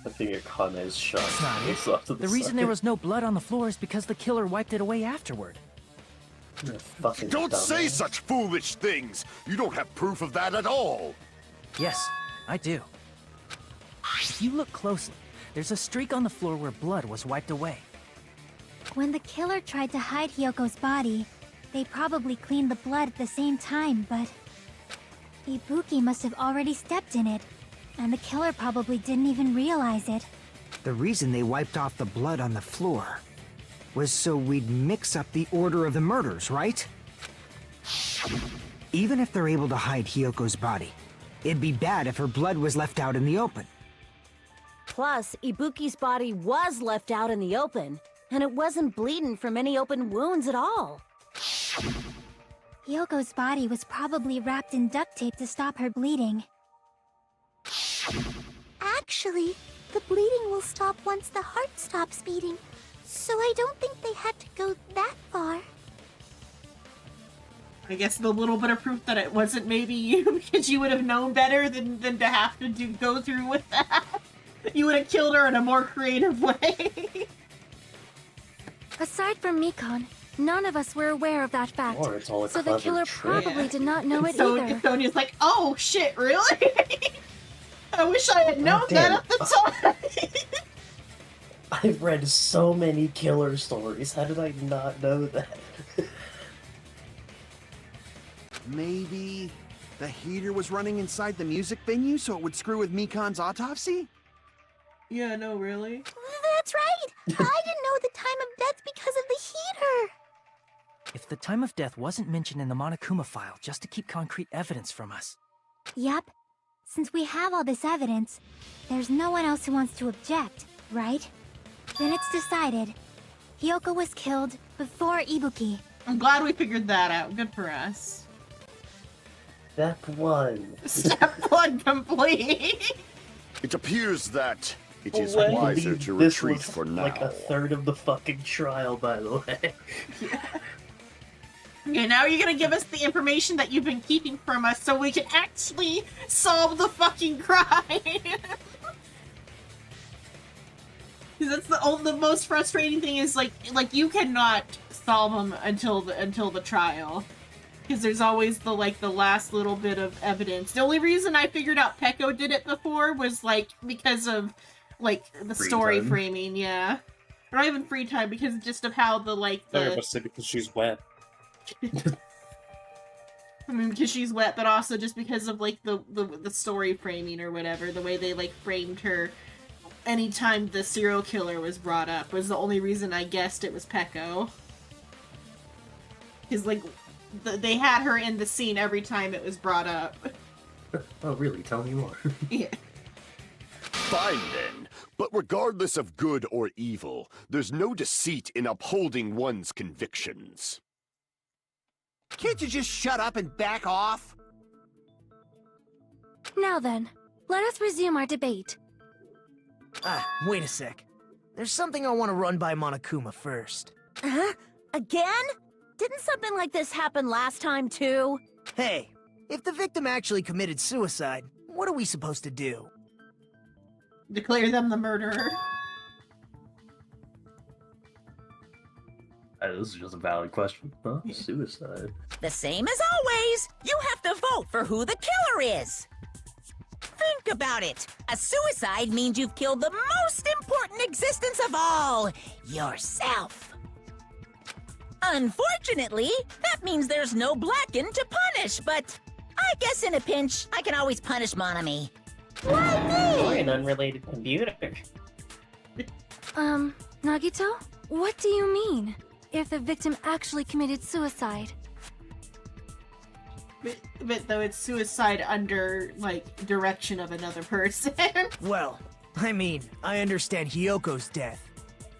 I think your Kane's shot. That's not it. It's off to The the reason side. there was no blood on the floor is because the killer wiped it away afterward. You're a fucking Don't dumbass. say such foolish things. You don't have proof of that at all. Yes, I do. If you look closely, there's a streak on the floor where blood was wiped away. When the killer tried to hide Hyoko's body, they probably cleaned the blood at the same time, but... Ibuki must have already stepped in it, and the killer probably didn't even realize it. The reason they wiped off the blood on the floor was so we'd mix up the order of the murders, right? Even if they're able to hide Hyoko's body, it'd be bad if her blood was left out in the open. Plus, Ibuki's body was left out in the open, and it wasn't bleeding from any open wounds at all. Hyoko's body was probably wrapped in duct tape to stop her bleeding. Actually, the bleeding will stop once the heart stops beating, so I don't think they had to go that far. I guess the little bit of proof that it wasn't maybe you, because you would have known better than to have to go through with that. You would have killed her in a more creative way. Aside from Mikon, none of us were aware of that fact. Or it's all a So the clever killer trick. probably did not know it So either. Sonya's like, oh shit, really? I wish I had known damn. that at the time. I've read so many killer stories. How did I not know that? Maybe the heater was running inside the music venue so it would screw with Mikon's autopsy? Yeah, no, really? That's right! I didn't know the time of death because of the heater! If the time of death wasn't mentioned in the Monokuma file just to keep concrete evidence from us. Yep. Since we have all this evidence, there's no one else who wants to object, right? Then it's decided. Hyoko was killed before Ibuki. I'm glad we figured that out. Good for us. Step 1. Step 1 complete! It appears that it is I wiser believe to this retreat was for now. like a third of the fucking trial, by the way. Okay, now you're gonna give us the information that you've been keeping from us so we can actually solve the fucking crime! Because that's the most frustrating thing is like you cannot solve them until the trial. Because there's always the last little bit of evidence. The only reason I figured out Peko did it before was because of the Free story time. framing, yeah. Or not even free time because just of how Sorry, but say because she's wet. I mean, because she's wet, but also just because of the story framing or whatever, the way they framed her. Anytime the serial killer was brought up was the only reason I guessed it was Peko. Because they had her in the scene every time it was brought up. Oh, really? Tell me more. Yeah. Fine then. But regardless of good or evil, there's no deceit in upholding one's convictions. Can't you just shut up and back off? Now then, let us resume our debate. Wait a sec. There's something I want to run by Monokuma first. Huh? Again? Didn't something like this happen last time, too? Hey, if the victim actually committed suicide, what are we supposed to do? Declare them the murderer. This is just a valid question. Huh? Suicide. The same as always. You have to vote for who the killer is. Think about it. A suicide means you've killed the most important existence of all, yourself. Unfortunately, that means there's no Blacken to punish, but I guess in a pinch, I can always punish Monami. Why Or me? an unrelated computer. Nagito? What do you mean? If the victim actually committed suicide? But though it's suicide under, direction of another person. Well, I mean, I understand Hyoko's death,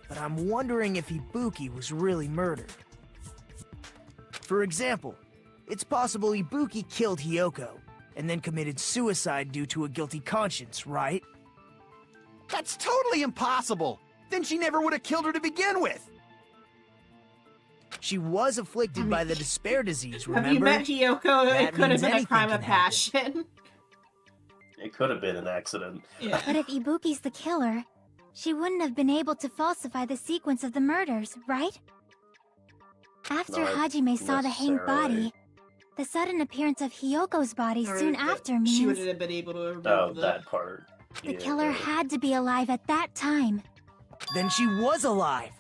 but I'm wondering if Ibuki was really murdered. For example, it's possible Ibuki killed Hyoko, and then committed suicide due to a guilty conscience, right? That's totally impossible! Then she never would have killed her to begin with! She was afflicted by the despair disease, remember? Have you met Hyoko? That It could have means been a anything crime can of happen. passion. It could have been an accident. Yeah. But if Ibuki's the killer, she wouldn't have been able to falsify the sequence of the murders, right? After Not Hajime saw the hanged necessarily. body, the sudden appearance of Hyoko's body Or soon that after she means wouldn't have been able to remove Oh, that part. the Yeah, killer but- had to be alive at that time. Then she was alive!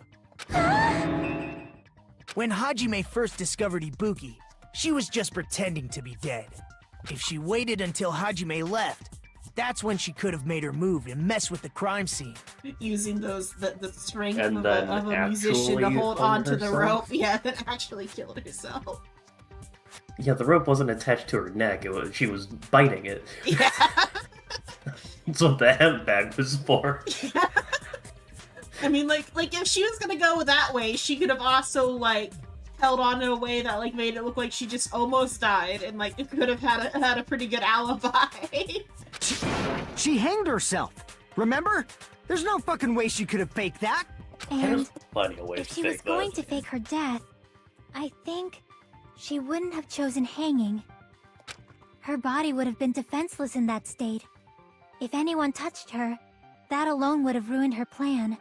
When Hajime first discovered Ibuki, she was just pretending to be dead. If she waited until Hajime left, that's when she could have made her move and mess with the crime scene. using the strength And of then a musician to actually hold hung onto the herself? rope. Yeah, that actually killed herself. Yeah, the rope wasn't attached to her neck. She was biting it. Yeah. That's what the handbag was for. I mean, like if she was gonna go that way, she could have also like held on in a way that like made it look like she just almost died, and like it could have had a pretty good alibi. She hanged herself. Remember? There's no fucking way she could have faked that. And Plenty of ways if to she was fake going that. to fake her death, I think she wouldn't have chosen hanging. Her body would have been defenseless in that state. If anyone touched her, that alone would have ruined her plan.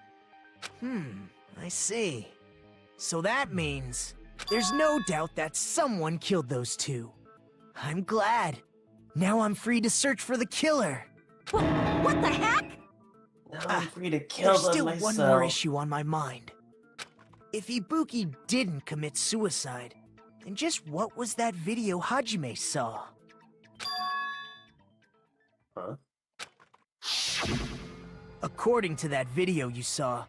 I see. So that means there's no doubt that someone killed those two. I'm glad. Now I'm free to search for the killer. What the heck? Now I'm free to kill There's them still myself. one more issue on my mind. If Ibuki didn't commit suicide, then just what was that video Hajime saw? Huh? According to that video you saw,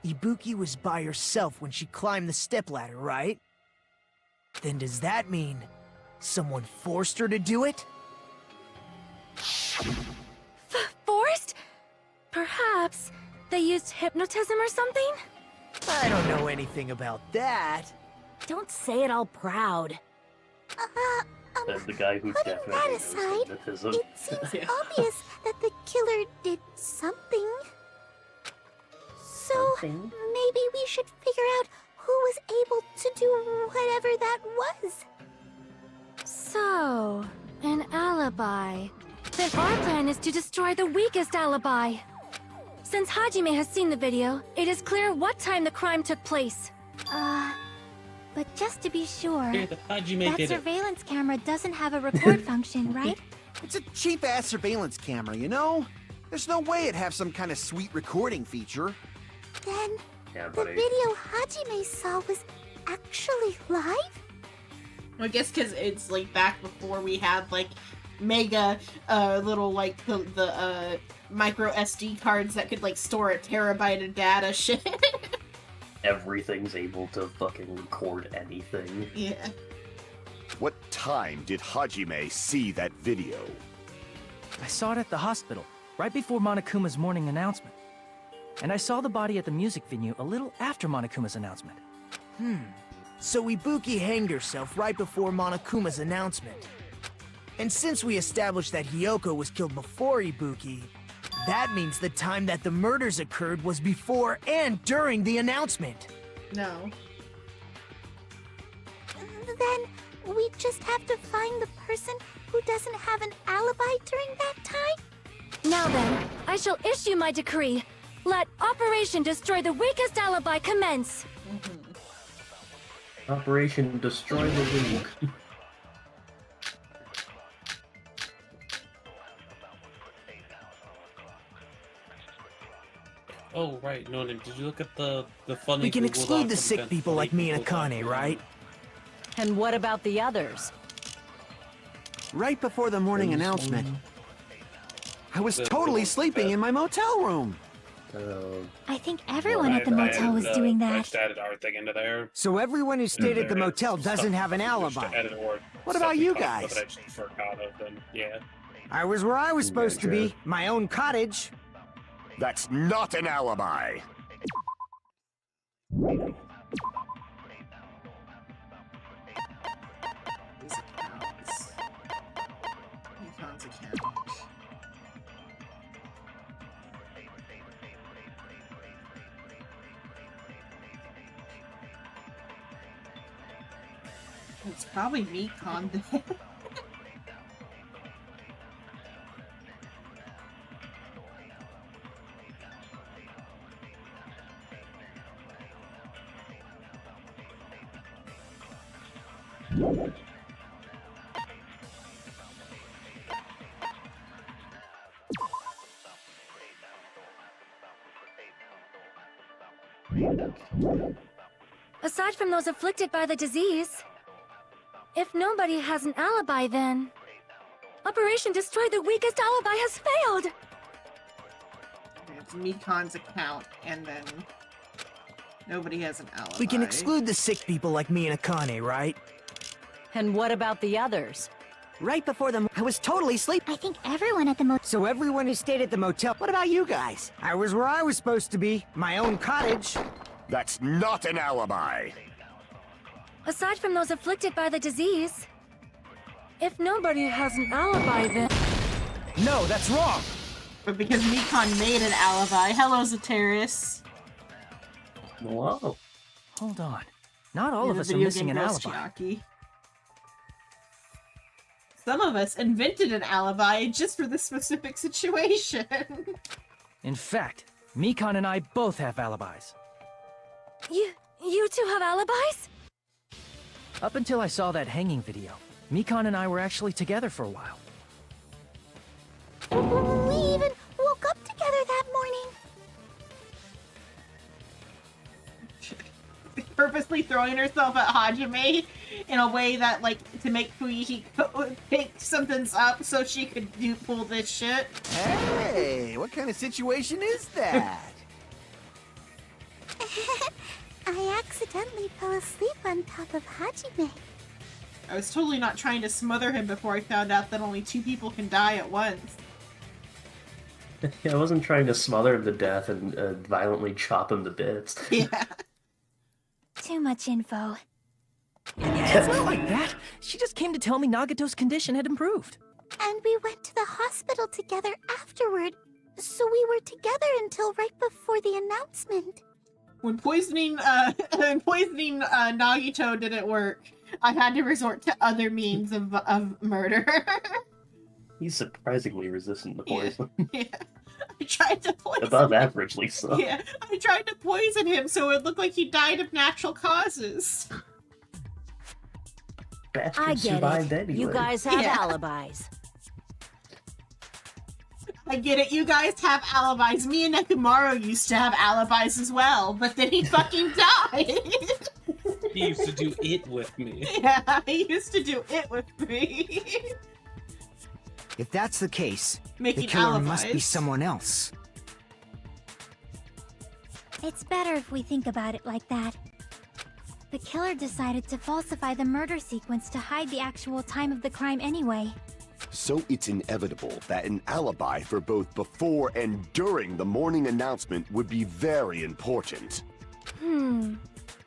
Ibuki was by herself when she climbed the stepladder, right? Then does that mean someone forced her to do it? Forced? Perhaps they used hypnotism or something? I don't know anything about that. Don't say it all proud. That's the guy who Putting definitely that knows aside, hypnotism. it seems obvious that the killer did something. So, maybe we should figure out who was able to do whatever that was. So, an alibi. Then our plan is to destroy the weakest alibi. Since Hajime has seen the video, it is clear what time the crime took place. But just to be sure, Here, the Hajime that did it. surveillance camera doesn't have a record function, right? It's a cheap-ass surveillance camera, you know? There's no way it'd have some kind of sweet recording feature. Then, Yeah, the buddy. video Hajime saw was actually live? I guess because it's like back before we had like mega little like the micro SD cards that could like store a terabyte of data shit. Everything's able to fucking record anything. Yeah. What time did Hajime see that video? I saw it at the hospital, right before Monokuma's morning announcement. And I saw the body at the music venue a little after Monokuma's announcement. So Ibuki hanged herself right before Monokuma's announcement. And since we established that Hiyoko was killed before Ibuki, that means the time that the murders occurred was before and during the announcement. No. Then, we just have to find the person who doesn't have an alibi during that time? Now then, I shall issue my decree. Let Operation Destroy the Weakest Alibi commence. Operation Destroy the League. Oh, right. No, did you look at the funny We can Google exclude Doc the from sick Ben- people funny like me and Google Doc Akane, from- right? And what about the others? Right before the morning announcement, I was The- totally the- sleeping in my motel room. I think everyone at the motel was doing I that. just added our thing into there. So everyone who stayed at the There, motel some doesn't stuff have an just alibi. added a word. What Stuff about we you talked about guys? that I just forgot of, then, yeah. I was where I was supposed to be, Gotcha. my own cottage. That's not an alibi. These accounts. Econ's account. It's probably Mekon then. Aside from those afflicted by the disease, if nobody has an alibi, then Operation Destroy the Weakest Alibi has failed. It's Mekon's account, and then nobody has an alibi. We can exclude the sick people like me and Akane, right? And what about the others? Right before I was totally asleep. I think everyone at the motel. So everyone who stayed at the motel, what about you guys? I was where I was supposed to be, my own cottage. That's not an alibi. Aside from those afflicted by the disease, if nobody has an alibi, then... No, that's wrong. But because Mikon made an alibi. Hello, Zateris. Whoa. Hold on. Not all You're of the us are video missing game an girls, alibi. Chiaki. Some of us invented an alibi just for this specific situation. In fact, Mikon and I both have alibis. You two have alibis? Up until I saw that hanging video, Mikon and I were actually together for a while. We even woke up together that morning. Purposely throwing herself at Hajime in a way that, like, to make Fuihi pick something's up so she could pull this shit. Hey, what kind of situation is that? I accidentally fell asleep on top of Hajime. I was totally not trying to smother him before I found out that only 2 people can die at once. I wasn't trying to smother him to death and violently chop him to bits. Yeah. Too much info. It's not like that. She just came to tell me Nagato's condition had improved. And we went to the hospital together afterward. So we were together until right before the announcement. When poisoning Nagito didn't work, I had to resort to other means of murder. He's surprisingly resistant to poison. Yeah. I tried to poison Above him. averagely so. Yeah, I tried to poison him so it looked like he died of natural causes. Bastard I get survived it. anyway. You guys have Yeah. alibis. I get it, you guys have alibis. Me and Nekomaru used to have alibis as well, but then he fucking died. He used to do it with me. Yeah, he used to do it with me. If that's the case, Making the killer must be alibis. someone else. It's better if we think about it like that. The killer decided to falsify the murder sequence to hide the actual time of the crime anyway. So it's inevitable that an alibi for both before and during the morning announcement would be very important.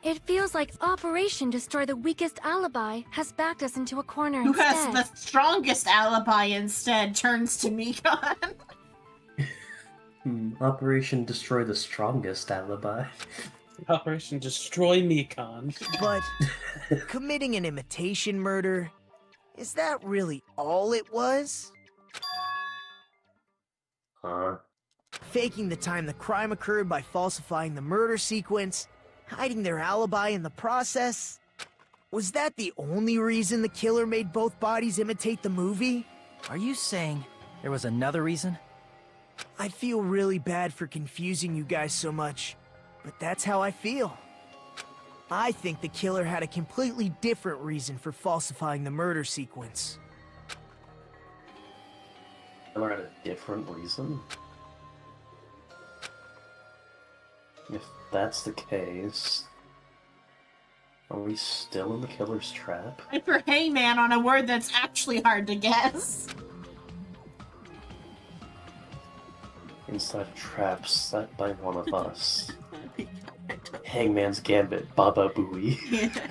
It feels like Operation Destroy the Weakest Alibi has backed us into a corner Who instead. has the strongest alibi instead turns to Mikon. Operation Destroy the Strongest alibi. Operation Destroy Mikon. But committing an imitation murder, is that really all it was? Huh? Faking the time the crime occurred by falsifying the murder sequence, hiding their alibi in the process? Was that the only reason the killer made both bodies imitate the movie? Are you saying there was another reason? I feel really bad for confusing you guys so much, but that's how I feel. I think the killer had a completely different reason for falsifying the murder sequence. Killer had a different reason? If that's the case, are we still in the killer's trap? And for Hangman on a word that's actually hard to guess. Inside a trap set by one of us. Hangman's Gambit, Baba Booey. Yeah.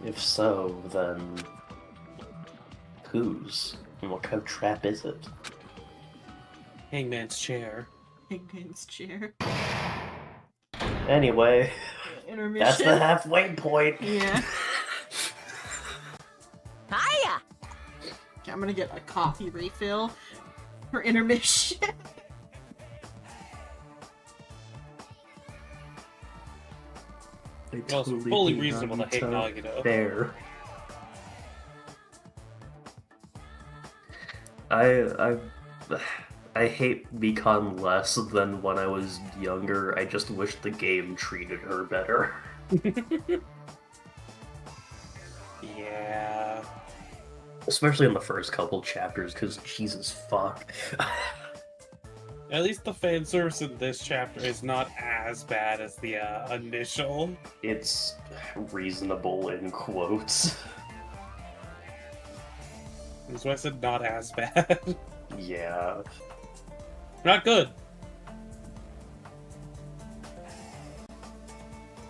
If so, then whose? And what kind of trap is it? Hangman's chair. Hangman's chair. Anyway, Intermission. that's the halfway point. Yeah. Hiya! Okay, I'm gonna get a coffee refill for intermission. Well, it's fully reasonable to hate Nagito. Fair. I hate Mikon less than when I was younger. I just wish the game treated her better. Yeah. Especially in the first couple chapters, because Jesus fuck. At least the fan service in this chapter is not as bad as the initial. It's reasonable in quotes. That's why I said not as bad. Yeah. Not good.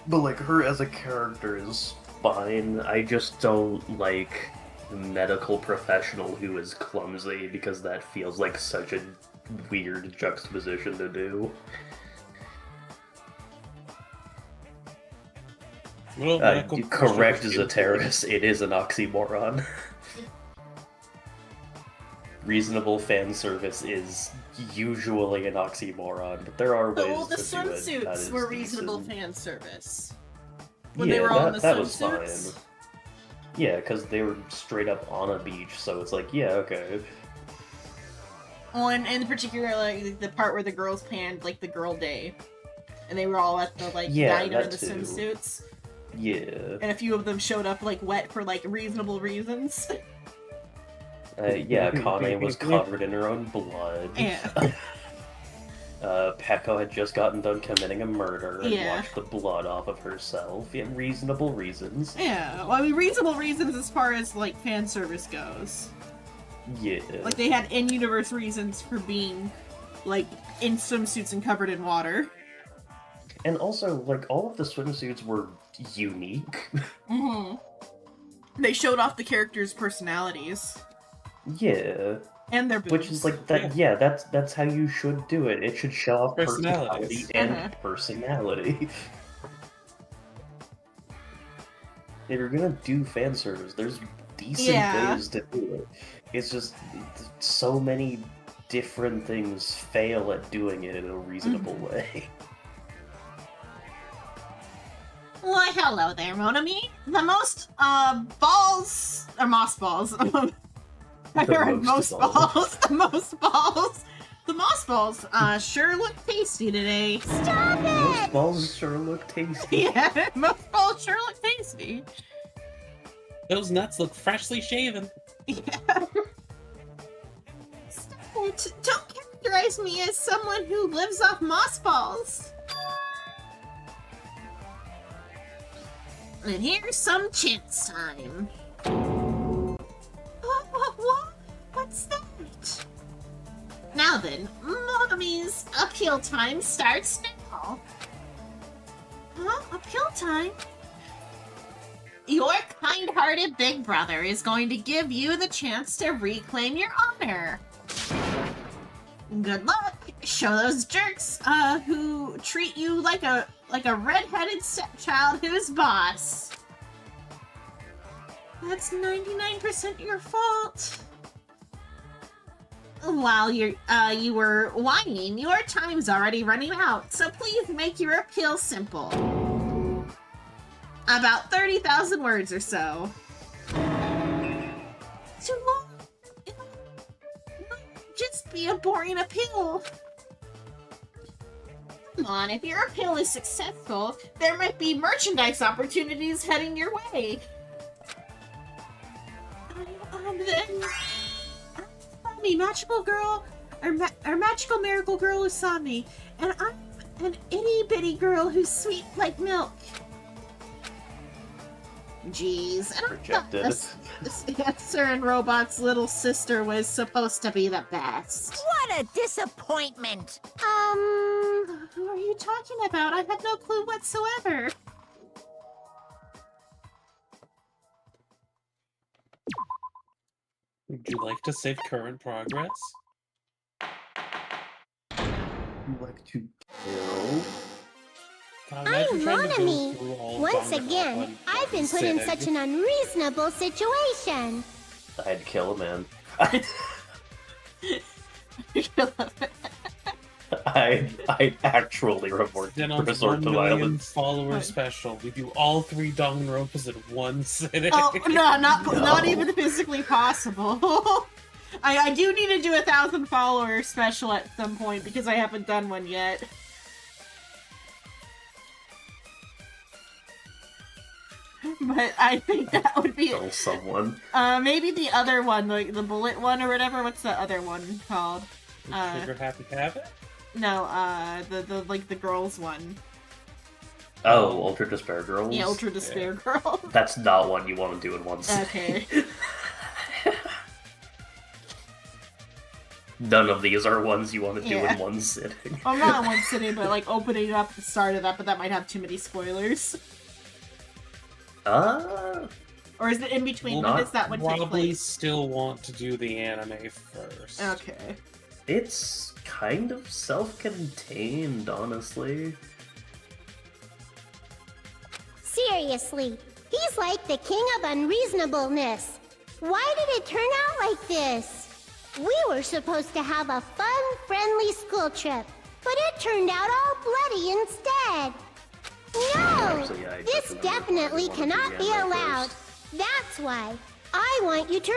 But like her as a character is fine. I just don't like the medical professional who is clumsy because that feels like such a weird juxtaposition to do. Correct as a terrorist, it is an oxymoron. Reasonable fan service is usually an oxymoron, but there are ways Well, the to do it. swimsuits were reasonable fan service. When they were all in the that was fine. Yeah, because they were straight up on a beach, so it's like, yeah, okay. Well, and in particular, like, the part where the girls panned, like, the girl day. And they were all at the, like, diner in the swimsuits. Yeah. And a few of them showed up, like, wet for, like, reasonable reasons. Yeah, Kane was covered in her own blood. Yeah. Peko had just gotten done committing a murder and washed the blood off of herself. Yeah, reasonable reasons. Yeah, well, I mean, reasonable reasons as far as, like, fan service goes. Yeah. Like, they had in-universe reasons for being, like, in swimsuits and covered in water. And also, like, all of the swimsuits were unique. Mm-hmm. They showed off the characters' personalities. Yeah. And their boobs. Which is like that. Yeah, that's how you should do it. It should show off personality and personality. If you're gonna do fan service, there's decent ways to do it. It's just so many different things fail at doing it in a reasonable way. Why, hello there, Monami. The most, balls... Or moss balls. I heard most balls. The most balls. The moss balls, sure look tasty today. Stop it! Most balls sure look tasty. Yeah, most balls sure look tasty. Those nuts look freshly shaven. Yeah. Stop it. Don't characterize me as someone who lives off moss balls. And here's some chance time. What's that? Now then, Monomi's appeal time starts now. Huh? Appeal time? Your kind-hearted big brother is going to give you the chance to reclaim your honor. Good luck. Show those jerks, who treat you like a red-headed stepchild who's boss. That's 99% your fault. While you were whining, your time's already running out, so please make your appeal simple. About 30,000 words or so. Too long. It might just be a boring appeal. Come on, if your appeal is successful, there might be merchandise opportunities heading your way. Then... me, magical girl, or magical miracle girl Usami, and I'm an itty-bitty girl who's sweet like milk. Jeez, I thought this answer and Robot's little sister was supposed to be the best. What a disappointment! Who are you talking about? I have no clue whatsoever. Would you like to save current progress? Would you like to kill? I'm Monami. Once again, I've been put in such an unreasonable situation. I'd kill a man. I'd actually resort to violence. Follower special. We do all 3 Danganronpas in one sitting. Oh no, not even physically possible. I do need to do 1,000 follower special at some point because I haven't done one yet. But I think that would be kill someone. Maybe the other one, like the bullet one or whatever. What's the other one called? Trigger Happy Habit? No, the like the girls one. Oh, Ultra Despair Girls? Yeah, Ultra Despair Girls. That's not one you want to do in one sitting. Okay. None of these are ones you want to do Yeah. in one sitting. Well, not in one sitting, but like opening it up at the start of that, but that might have too many spoilers. Or is it in between? When does that one take Probably place? still want to do the anime first. Okay. It's kind of self-contained, honestly. Seriously, he's like the king of unreasonableness. Why did it turn out like this? We were supposed to have a fun, friendly school trip, but it turned out all bloody instead. No! Actually, yeah, I This just remembered definitely why I wanted to cannot do be the anime allowed. first. That's why I want you to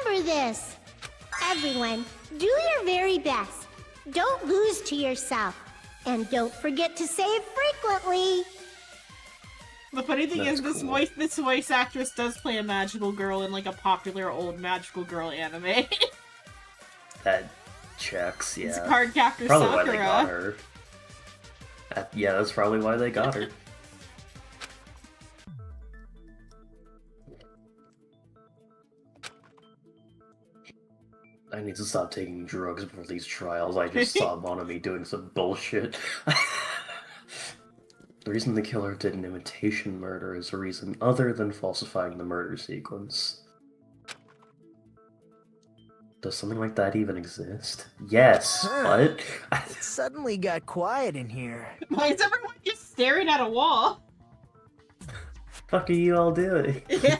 remember this. Everyone, do your very best. Don't lose to yourself. And don't forget to save frequently. The funny thing That's is, cool. this voice actress does play a magical girl in like a popular old magical girl anime. That checks, yeah. It's card captor Probably Sakura. why they got her. Yeah, that's probably why they got her. I need to stop taking drugs before these trials. I just saw Monami doing some bullshit. The reason the killer did an imitation murder is a reason other than falsifying the murder sequence. Does something like that even exist? Yes, Huh. but... It suddenly got quiet in here. Why is everyone just staring at a wall? fuck are you all doing? Yeah.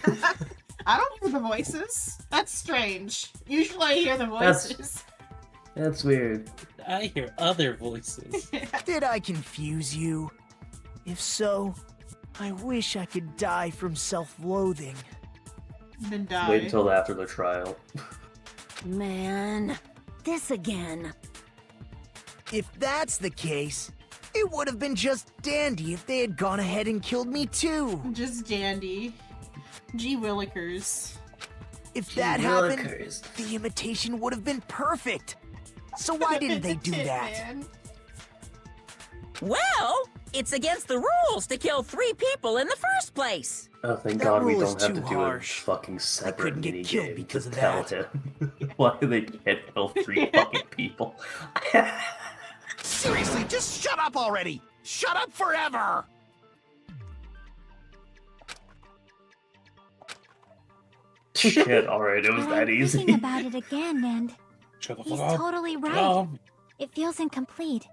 I don't hear the voices. That's strange. Usually I hear the voices. That's weird. I hear other voices. Did I confuse you? If so, I wish I could die from self-loathing. Then die. Wait until after the trial. Man, this again. If that's the case, it would have been just dandy if they had gone ahead and killed me too. Just dandy. Gee Willikers. If that happened, Willikers. the imitation would have been perfect. So why didn't they do that? Man. Well, it's against the rules to kill 3 people in the first place. Oh, thank That God we rule is don't have to too do harsh. a fucking separate couldn't get minigame killed because to of tell that. him why they can't kill 3 fucking people. Seriously, just shut up already! Shut up forever! Shit, alright, it was But that I'm easy. thinking about it again, and Shut the he's fuck up. totally right. Um, It feels incomplete.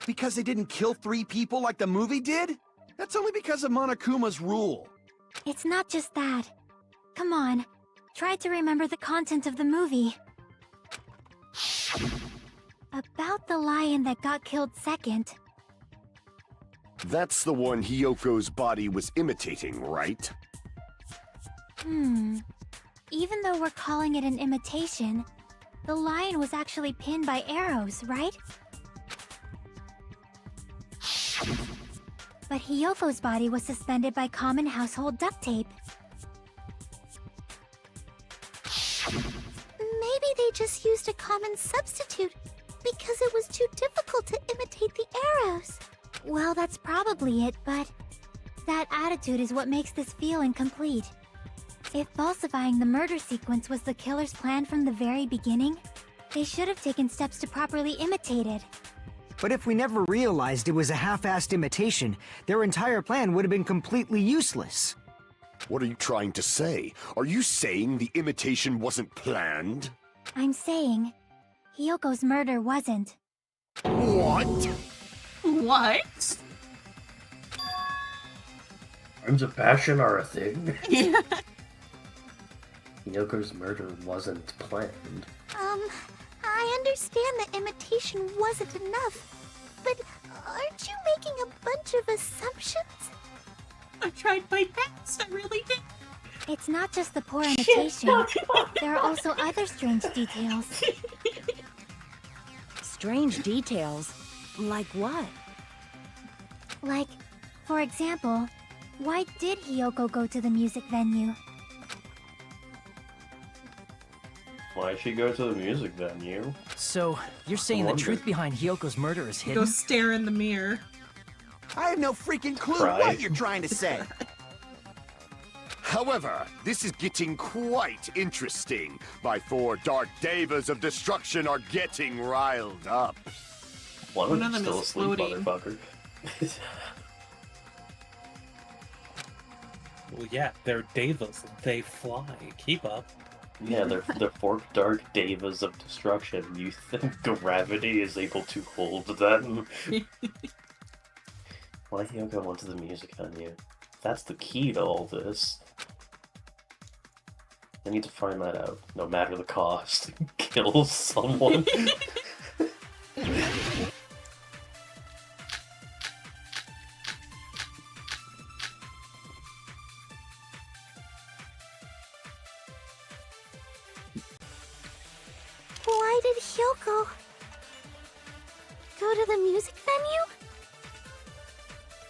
Because they didn't kill 3 people like the movie did? That's only because of Monokuma's rule. It's not just that. Come on, try to remember the content of the movie. About the lion that got killed second. That's the one Hyoko's body was imitating, right? Even though we're calling it an imitation, the lion was actually pinned by arrows, right? But Hyoko's body was suspended by common household duct tape. Maybe they just used a common substitute because it was too difficult to imitate the arrows. Well, that's probably it, but that attitude is what makes this feel incomplete. If falsifying the murder sequence was the killer's plan from the very beginning, they should have taken steps to properly imitate it. But if we never realized it was a half-assed imitation, their entire plan would have been completely useless. What are you trying to say? Are you saying the imitation wasn't planned? I'm saying, Hyoko's murder wasn't. What? What? Crimes of passion are a thing. Yeah. Hyoko's murder wasn't planned. I understand that imitation wasn't enough, but aren't you making a bunch of assumptions? I tried my best, I really did. It's not just the poor imitation. There are also other strange details. Strange details? Like what? Like, for example, why did Hyoko go to the music venue? Why'd she go to the music venue? So, you're saying the wonder. truth behind Hyoko's murder is Go hidden? stare in the mirror. I have no freaking clue Right. what you're trying to say. However, this is getting quite interesting. My 4 dark devas of destruction are getting riled up. One of of them them still is asleep, floating. motherfucker. Well, yeah, they're devas. They fly. Keep up. Yeah, they're 4 dark devas of destruction. You think gravity is able to hold them? Why Hyoko wanted the music on you? That's the key to all this. I need to find that out, no matter the cost. Kill someone. Why did Hyoko go to the music venue?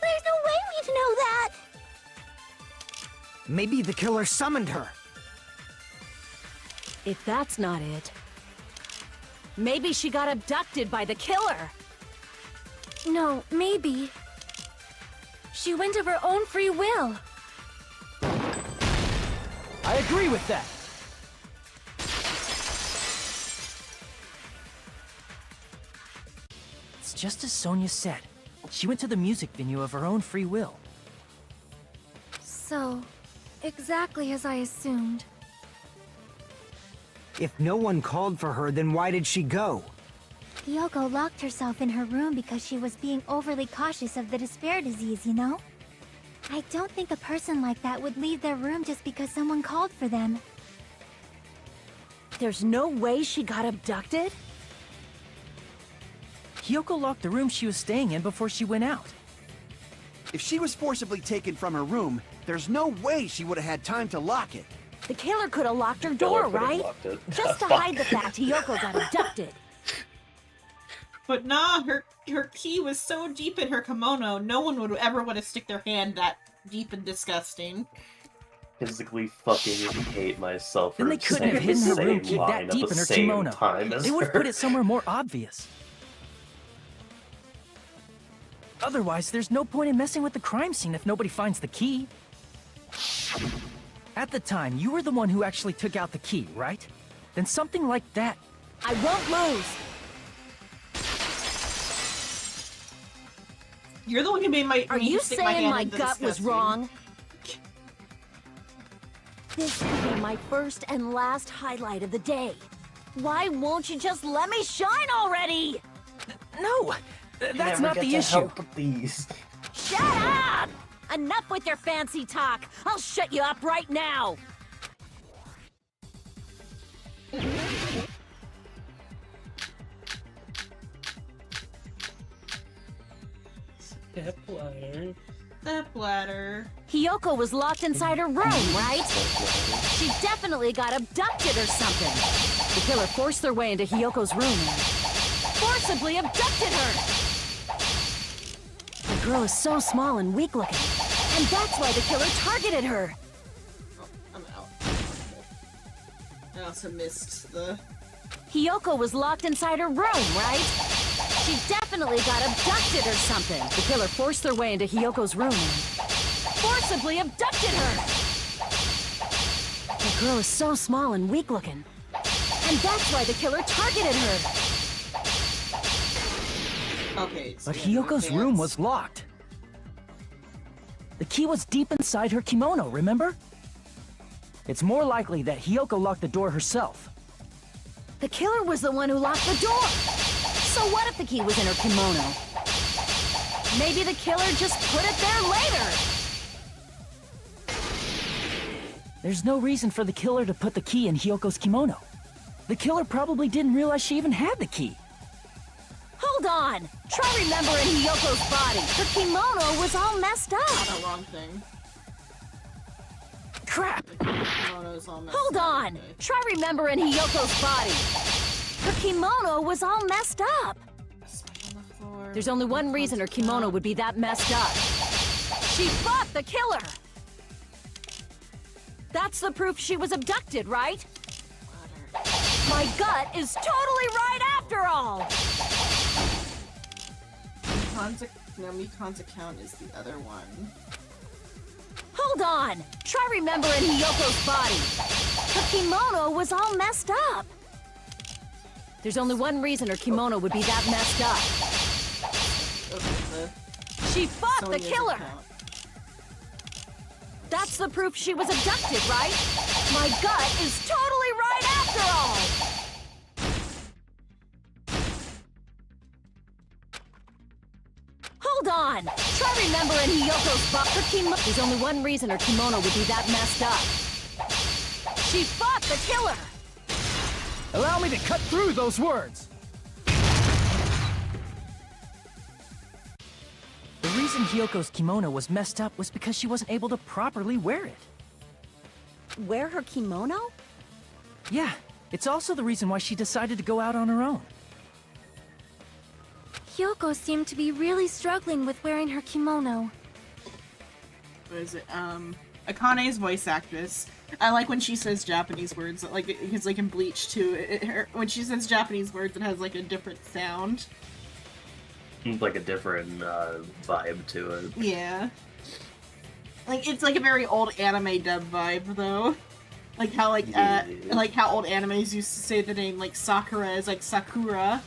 There's no way we'd know that! Maybe the killer summoned her. If that's not it, maybe she got abducted by the killer. No, maybe. She went of her own free will. I agree with that. It's just as Sonia said. She went to the music venue of her own free will. So, exactly as I assumed. If no one called for her, then why did she go? Hyoko locked herself in her room because she was being overly cautious of the despair disease, you know? I don't think a person like that would leave their room just because someone called for them. There's no way she got abducted? Hyoko locked the room she was staying in before she went out. If she was forcibly taken from her room, there's no way she would have had time to lock it. The killer could have locked her Killer door, could've right? locked it. Just to Fuck. hide the fact Hyoko got abducted. But nah, her key was so deep in her kimono, no one would ever want to stick their hand that deep and disgusting. Physically fucking hate myself for Then they couldn't saying have hidden the her room same key line that at deep the in her same kimono. time as They would have her. put it somewhere more obvious. Otherwise, there's no point in messing with the crime scene if nobody finds the key. At the time, you were the one who actually took out the key, right? Then something like that. I won't lose. You're the one who made my. Are me you stick my saying hand my in the gut was disgusting. wrong? This could be my first and last highlight of the day. Why won't you just let me shine already? No, that's Never not get the to issue. help with these. Shut up! Enough with your fancy talk. I'll shut you up right now. Stepladder. Stepladder. Hyoko was locked inside her room, right? She definitely got abducted or something. The killer forced their way into Hyoko's room and forcibly abducted her. The girl is so small and weak-looking, and that's why the killer targeted her. Oh, I'm out. I also missed the. Hyoko was locked inside her room, right? She definitely got abducted or something. The killer forced their way into Hyoko's room and forcibly abducted her. The girl is so small and weak-looking, and that's why the killer targeted her. Okay. But Hyoko's room was locked. The key was deep inside her kimono, remember? It's more likely that Hyoko locked the door herself. The killer was the one who locked the door. So what if the key was in her kimono? Maybe the killer just put it there later. There's no reason for the killer to put the key in Hyoko's kimono. The killer probably didn't realize she even had the key. Hold on. Try remembering Hyoko's body. Her kimono was all messed up. The wrong thing. Crap! Kimono's all messed Hold up. on. Okay. Try remembering Hyoko's body. Her kimono was all messed up. Spike on the floor. There's only one reason her kimono would be that messed up. She fought the killer. That's the proof she was abducted, right? My gut is totally right after all. No, Mikan's account is the other one. Hold on! Try remembering Hiyoko's body. Her kimono was all messed up. There's only one reason her kimono would be that messed up. She fought the killer! That's the proof she was abducted, right? My gut is totally right after all! Hold on! Try remembering Hiyoko's her kimono. There's only one reason her kimono would be that messed up. She fought the killer! Allow me to cut through those words! The reason Hiyoko's kimono was messed up was because she wasn't able to properly wear it. Wear her kimono? Yeah, it's also the reason why she decided to go out on her own. Hiyoko seemed to be really struggling with wearing her kimono. What is it? Akane's voice actress. I like when she says Japanese words, like, because like in Bleach too, when she says Japanese words, it has like a different sound. Like a different vibe to it. Yeah. Like, it's like a very old anime dub vibe, though. Like how, like how old animes used to say the name, like, Sakura is like Sakura.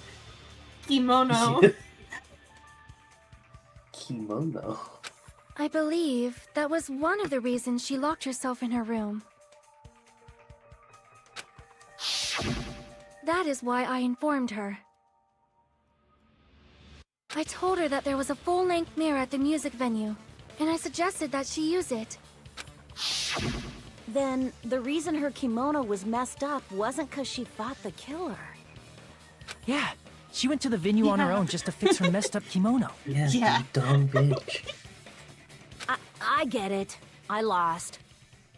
Kimono. Kimono. I believe that was one of the reasons she locked herself in her room. That is why I informed her. I told her that there was a full-length mirror at the music venue, and I suggested that she use it. Then, the reason her kimono was messed up wasn't because she fought the killer. Yeah, she went to the venue on her own just to fix her messed up kimono. Yeah, Yeah. you dumb bitch. I get it. I lost.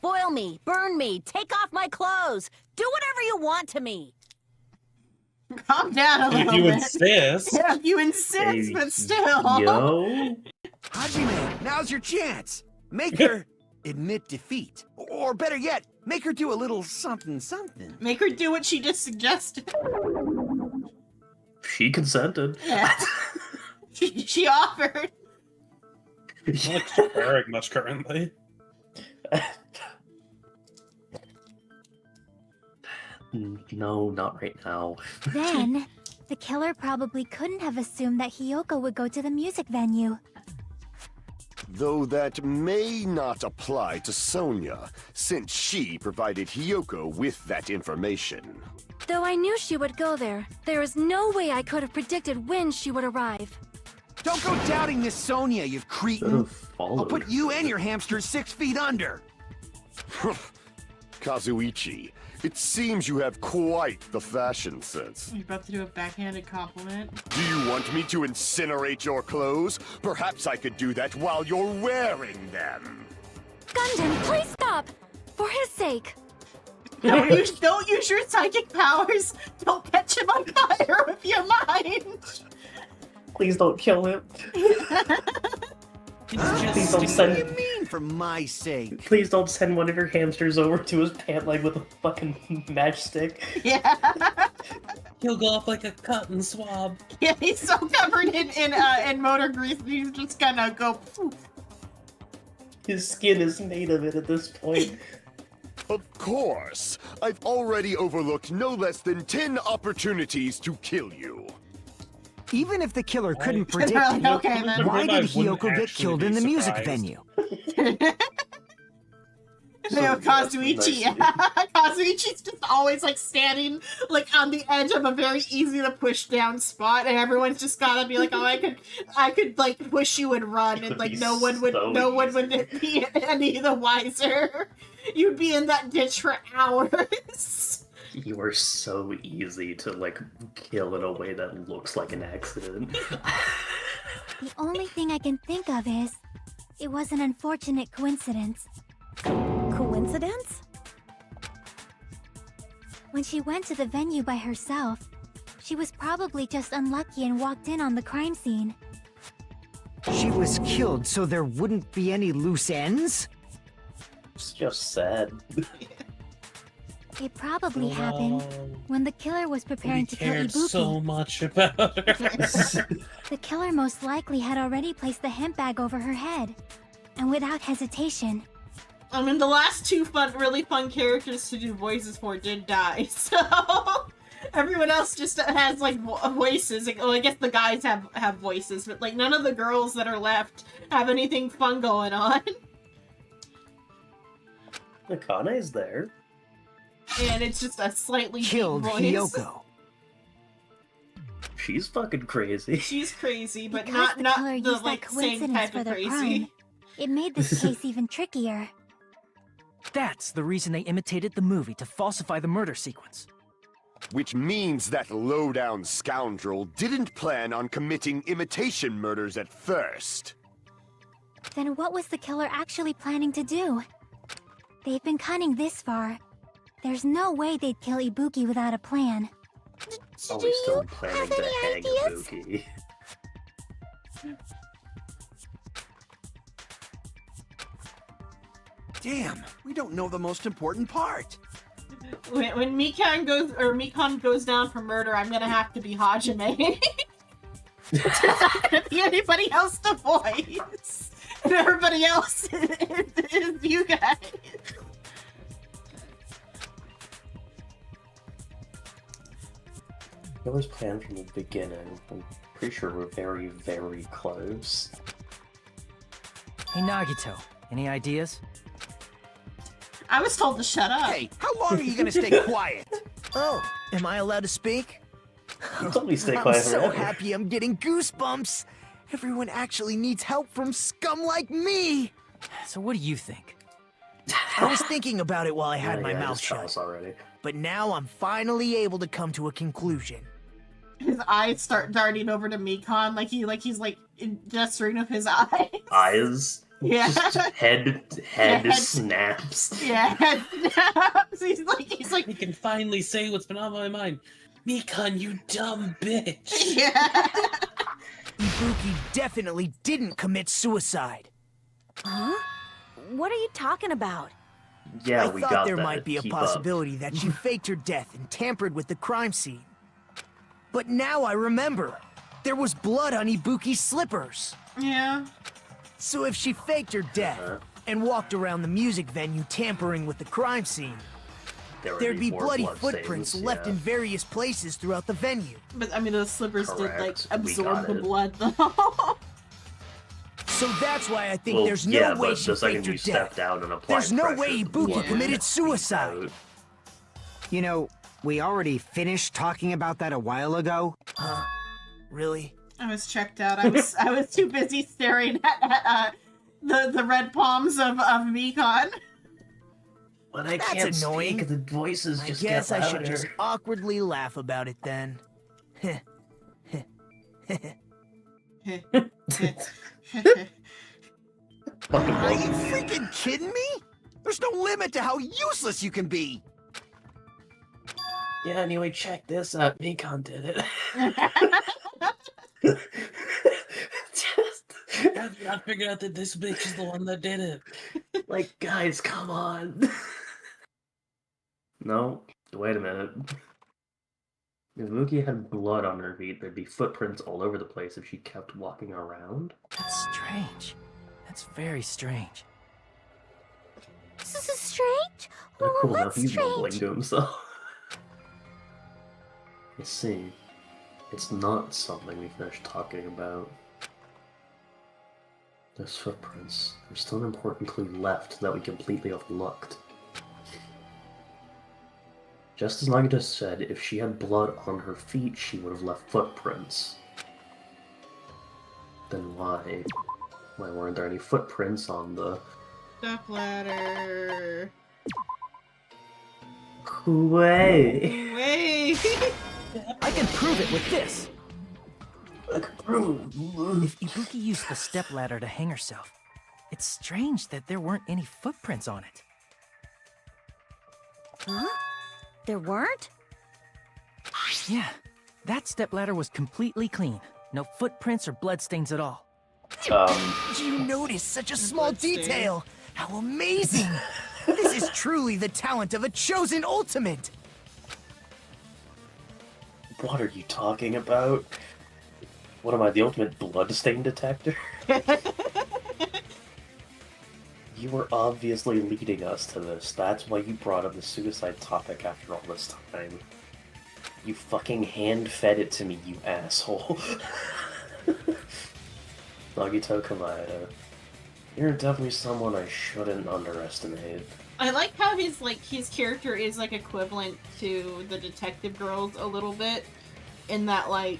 Boil me, burn me, take off my clothes, do whatever you want to me. Calm down a If little you bit. insist. Yeah, you insist, but still. Yo. Hajime, now's your chance. Make her admit defeat. Or better yet, make her do a little something something. Make her do what she just suggested. She consented. Yeah. she offered. I'm not wearing much currently. No, not right now. Then, the killer probably couldn't have assumed that Hiyoko would go to the music venue. Though that may not apply to Sonia, since she provided Hiyoko with that information. Though I knew she would go there, there is no way I could have predicted when she would arrive. Don't go doubting Miss Sonia, you cretin. I'll put you and your hamsters 6 feet under. Kazuichi, it seems you have quite the fashion sense. You're about to do a backhanded compliment. Do you want me to incinerate your clothes? Perhaps I could do that while you're wearing them. Gundam, please stop! For his sake. Don't use your psychic powers. Don't catch him on fire with your mind. Please don't kill him. Please don't What send. do you mean, for my sake? Please don't send one of your hamsters over to his pant leg with a fucking matchstick. Yeah. He'll go off like a cotton swab. Yeah, he's so covered in motor grease, he's just gonna go poof. His skin is made of it at this point. Of course. I've already overlooked no less than 10 opportunities to kill you. Even if the killer couldn't predict Really? it, Okay, then. why did I wouldn't Hiyoko get actually killed be in the music surprised. venue? No, Kazuichi. Kazuichi's just always like standing like on the edge of a very easy to push down spot, and everyone's just gotta be like, "Oh, I could like push you and run," and like no one would be any the wiser. You'd be in that ditch for hours. You are so easy to like kill in a way that looks like an accident. The only thing I can think of is, it was an unfortunate coincidence. Coincidence? When she went to the venue by herself, she was probably just unlucky and walked in on the crime scene. She was killed so there wouldn't be any loose ends? It's just sad. It probably happened when the killer was preparing to kill cared Ibuki. so much about her. The killer most likely had already placed the hemp bag over her head. And without hesitation, I mean, the last two really fun characters to do voices for did die, so everyone else just has like voices. Like, oh, I guess the guys have voices, but like none of the girls that are left have anything fun going on. Akane's there. And it's just a slightly Killed deep voice. Hiyoko. She's fucking crazy. She's crazy, but Because the killer not the used like that same coincidence type for of their crazy. crime. It made this case even trickier. That's the reason they imitated the movie to falsify the murder sequence. Which means that low-down scoundrel didn't plan on committing imitation murders at first. Then what was the killer actually planning to do? They've been cunning this far. There's no way they'd kill Ibuki without a plan. Are we still planning to hang Ibuki? Damn, we don't know the most important part. When Mikon goes down for murder, I'm gonna have to be Hajime. There's not gonna be anybody else to voice, and everybody else is you guys. It was planned from the beginning. I'm pretty sure we're very, very close. Hey Nagito, any ideas? I was told to shut up. Hey, how long are you gonna stay quiet? Oh, am I allowed to speak? You told me to stay I'm quiet so forever. happy I'm getting goosebumps. Everyone actually needs help from scum like me. So what do you think? I was thinking about it while I had my I mouth just tell shut, us already. but now I'm finally able to come to a conclusion. His eyes start darting over to Mikon, he's gesturing of his eyes. Eyes. Yeah. Just head Yeah. snaps. Yeah. he's like. He can finally say what's been on my mind. Mikon, you dumb bitch. Yeah. Ibuki definitely didn't commit suicide. Huh? What are you talking about? Yeah, I we thought got there that. might be a Keep possibility that she faked her death and tampered with the crime scene. But now I remember. There was blood on Ibuki's slippers. Yeah. So if she faked her death and walked around the music venue tampering with the crime scene, would there'd be more bloody blood footprints stains, left yeah. in various places throughout the venue. But I mean, those slippers did Correct. like We absorb got the it. blood, though. So that's why I think Well, there's yeah, no way but she the second faked her you step death. down and apply There's no pressure, way the Ibuki blood committed leaks suicide. out. You know, we already finished talking about that a while ago. Huh? Really? I was checked out. I was too busy staring at the red palms of Mikon. But I That's can't annoying. speak. The voices I just guess get I should louder. just awkwardly laugh about it then. Are you freaking kidding me? There's no limit to how useless you can be. Yeah, anyway, check this out. Mikon did it. I figured out that this bitch is the one that did it. Like, guys, come on. No, wait a minute. If Muki had blood on her feet, there'd be footprints all over the place if she kept walking around. That's strange. That's very strange. This is strange? Oh, cool, now What's he's mumbling strange? to himself. You see, it's not something we finished talking about. Those footprints. There's still an important clue left that we completely overlooked. Just as Nagito said, if she had blood on her feet, she would have left footprints. Then why? Why weren't there any footprints on the... Step ladder. Way? Wait. I can prove it with this. Prove. If Ibuki used the stepladder to hang herself, it's strange that there weren't any footprints on it. Huh? There weren't? Yeah, that stepladder was completely clean. No footprints or bloodstains at all. Did you notice such a small detail? How amazing! This is truly the talent of a chosen ultimate! What are you talking about? What am I, the ultimate bloodstain detector? You were obviously leading us to this. That's why you brought up the suicide topic after all this time. You fucking hand-fed it to me, you asshole. Nagito Kamada. You're definitely someone I shouldn't underestimate. I like how his character is like equivalent to the detective girls a little bit, in that like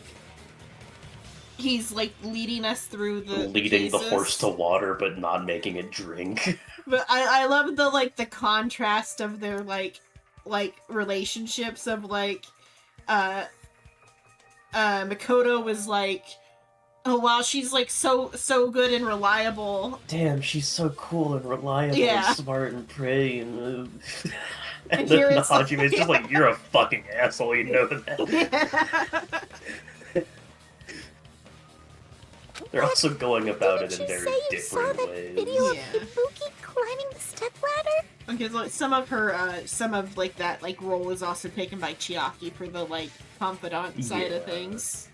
he's like leading us through the Leading cases. the horse to water but not making it drink. But I love the contrast of their like relationships of like Makoto was like, oh wow, she's like so good and reliable. Damn, she's so cool and reliable Yeah. and smart and pretty and And then here it's Hajime's just like, you're a fucking asshole, you know that. Yeah. They're also going about it in Didn't you very say you saw different that ways. video Yeah. of Ibuki climbing the stepladder? Because like some of like that like role was also taken by Chiaki for the like confidant side of Yeah. things.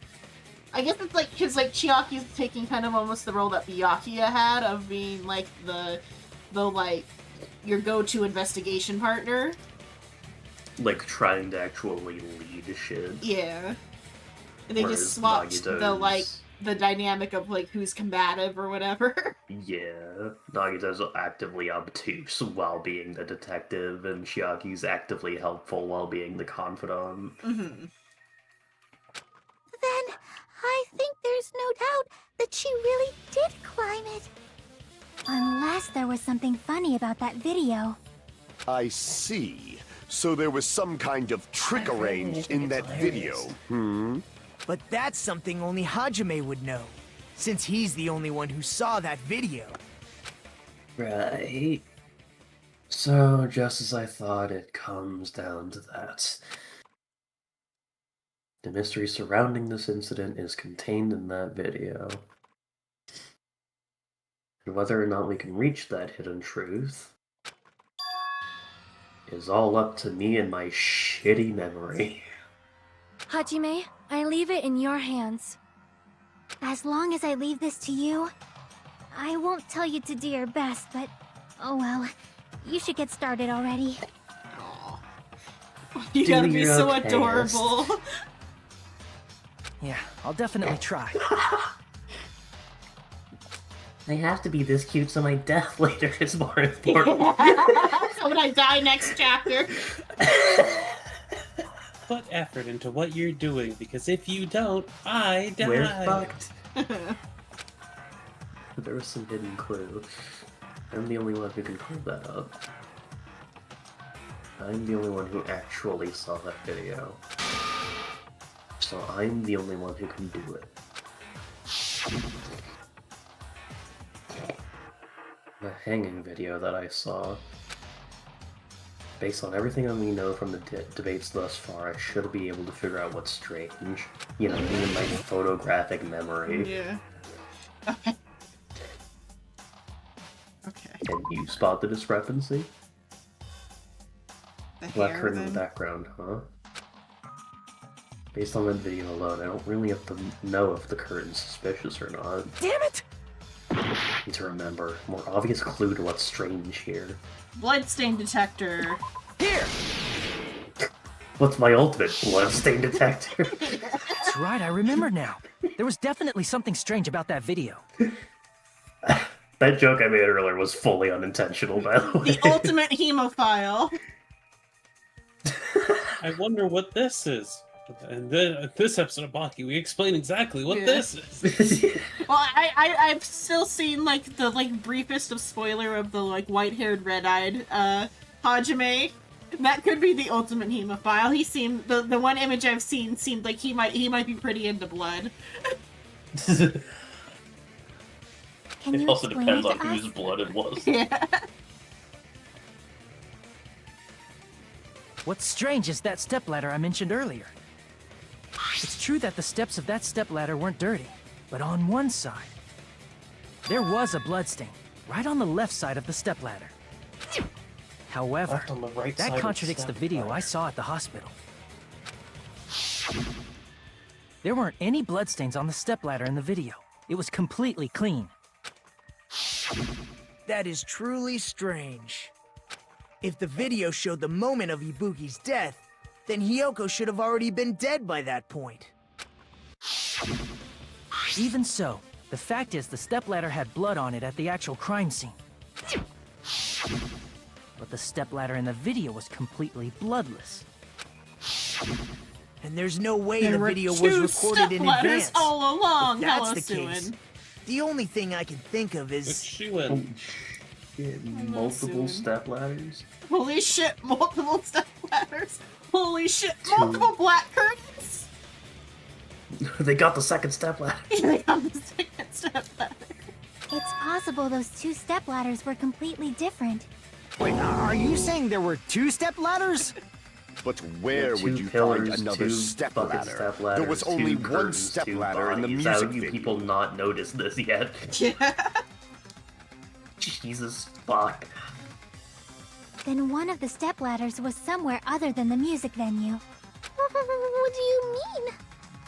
I guess it's like because like Chiaki's taking kind of almost the role that Byakuya had of being like the like your go-to investigation partner. Like, trying to actually lead shit. Yeah. And they Whereas just swapped the Nagito's- like the dynamic of like who's combative or whatever. Yeah, Nagito's actively obtuse while being the detective, and Chiaki's actively helpful while being the confidant. Mm-hmm. Then I think there's no doubt that she really did climb it. Unless there was something funny about that video. I see. So there was some kind of trick arranged in that video. But that's something only Hajime would know, since he's the only one who saw that video. Right. So, just as I thought, it comes down to that. The mystery surrounding this incident is contained in that video. And whether or not we can reach that hidden truth is all up to me and my shitty memory. Hajime, I leave it in your hands. As long as I leave this to you, I won't tell you to do your best, but oh well. You should get started already. You gotta Do be your so okayest. adorable. Yeah, I'll definitely try. They have to be this cute so my death later is more important. So when I die next chapter. Put effort into what you're doing, because if you don't, I die. We're fucked. There was some hidden clue. I'm the only one who can clear that up. I'm the only one who actually saw that video. So I'm the only one who can do it. The hanging video that I saw. Based on everything that we know from the debates thus far, I should be able to figure out what's strange. You know, even my photographic memory. Yeah. Okay. Okay. Can you spot the discrepancy? The Black hair, curtain in then. the background, huh? Based on that video alone, I don't really have to know if the curtain's suspicious or not. Damn it! Need to remember, more obvious clue to what's strange here. Bloodstain detector. Here! What's my ultimate bloodstain detector? That's right, I remember now. There was definitely something strange about that video. That joke I made earlier was fully unintentional, by the way. The ultimate hemophile. I wonder what this is. And then this episode of Baki, we explain exactly what Yeah. this is. Well, I've still seen like the briefest of spoiler of the like white-haired, red-eyed Hajime. That could be the ultimate hemophile. He seemed the one image I've seen seemed like he might be pretty into blood. Can It you also explain depends it on to whose us? blood it was. Yeah. What's strange is that stepladder I mentioned earlier. It's true that the steps of that stepladder weren't dirty, but on one side, there was a bloodstain, right on the left side of the stepladder. However, Left on the right side that of contradicts the video stepladder. I saw at the hospital. There weren't any bloodstains on the stepladder in the video. It was completely clean. That is truly strange. If the video showed the moment of Ibuki's death, then Hiyoko should have already been dead by that point. Even so, the fact is the stepladder had blood on it at the actual crime scene. But the stepladder in the video was completely bloodless. And there's no way There the were video was two recorded in stepladders advance. all along. If that's Hello, the case, Suin. the only thing I can think of But is... she went. Multiple Suin. step ladders. Holy shit, multiple step ladders. Holy shit, multiple black curtains. They got the second step ladder. They got the second step ladder. It's possible those two stepladders were completely different. Wait, are you saying there were 2 step ladders? But where Two would you pillars, find another two step fucking ladder? step There ladders, was two only one curtains, step two ladder in the bodies. music How you video. people not notice this yet? Yeah. Jesus fuck. Then one of the stepladders was somewhere other than the music venue. What do you mean?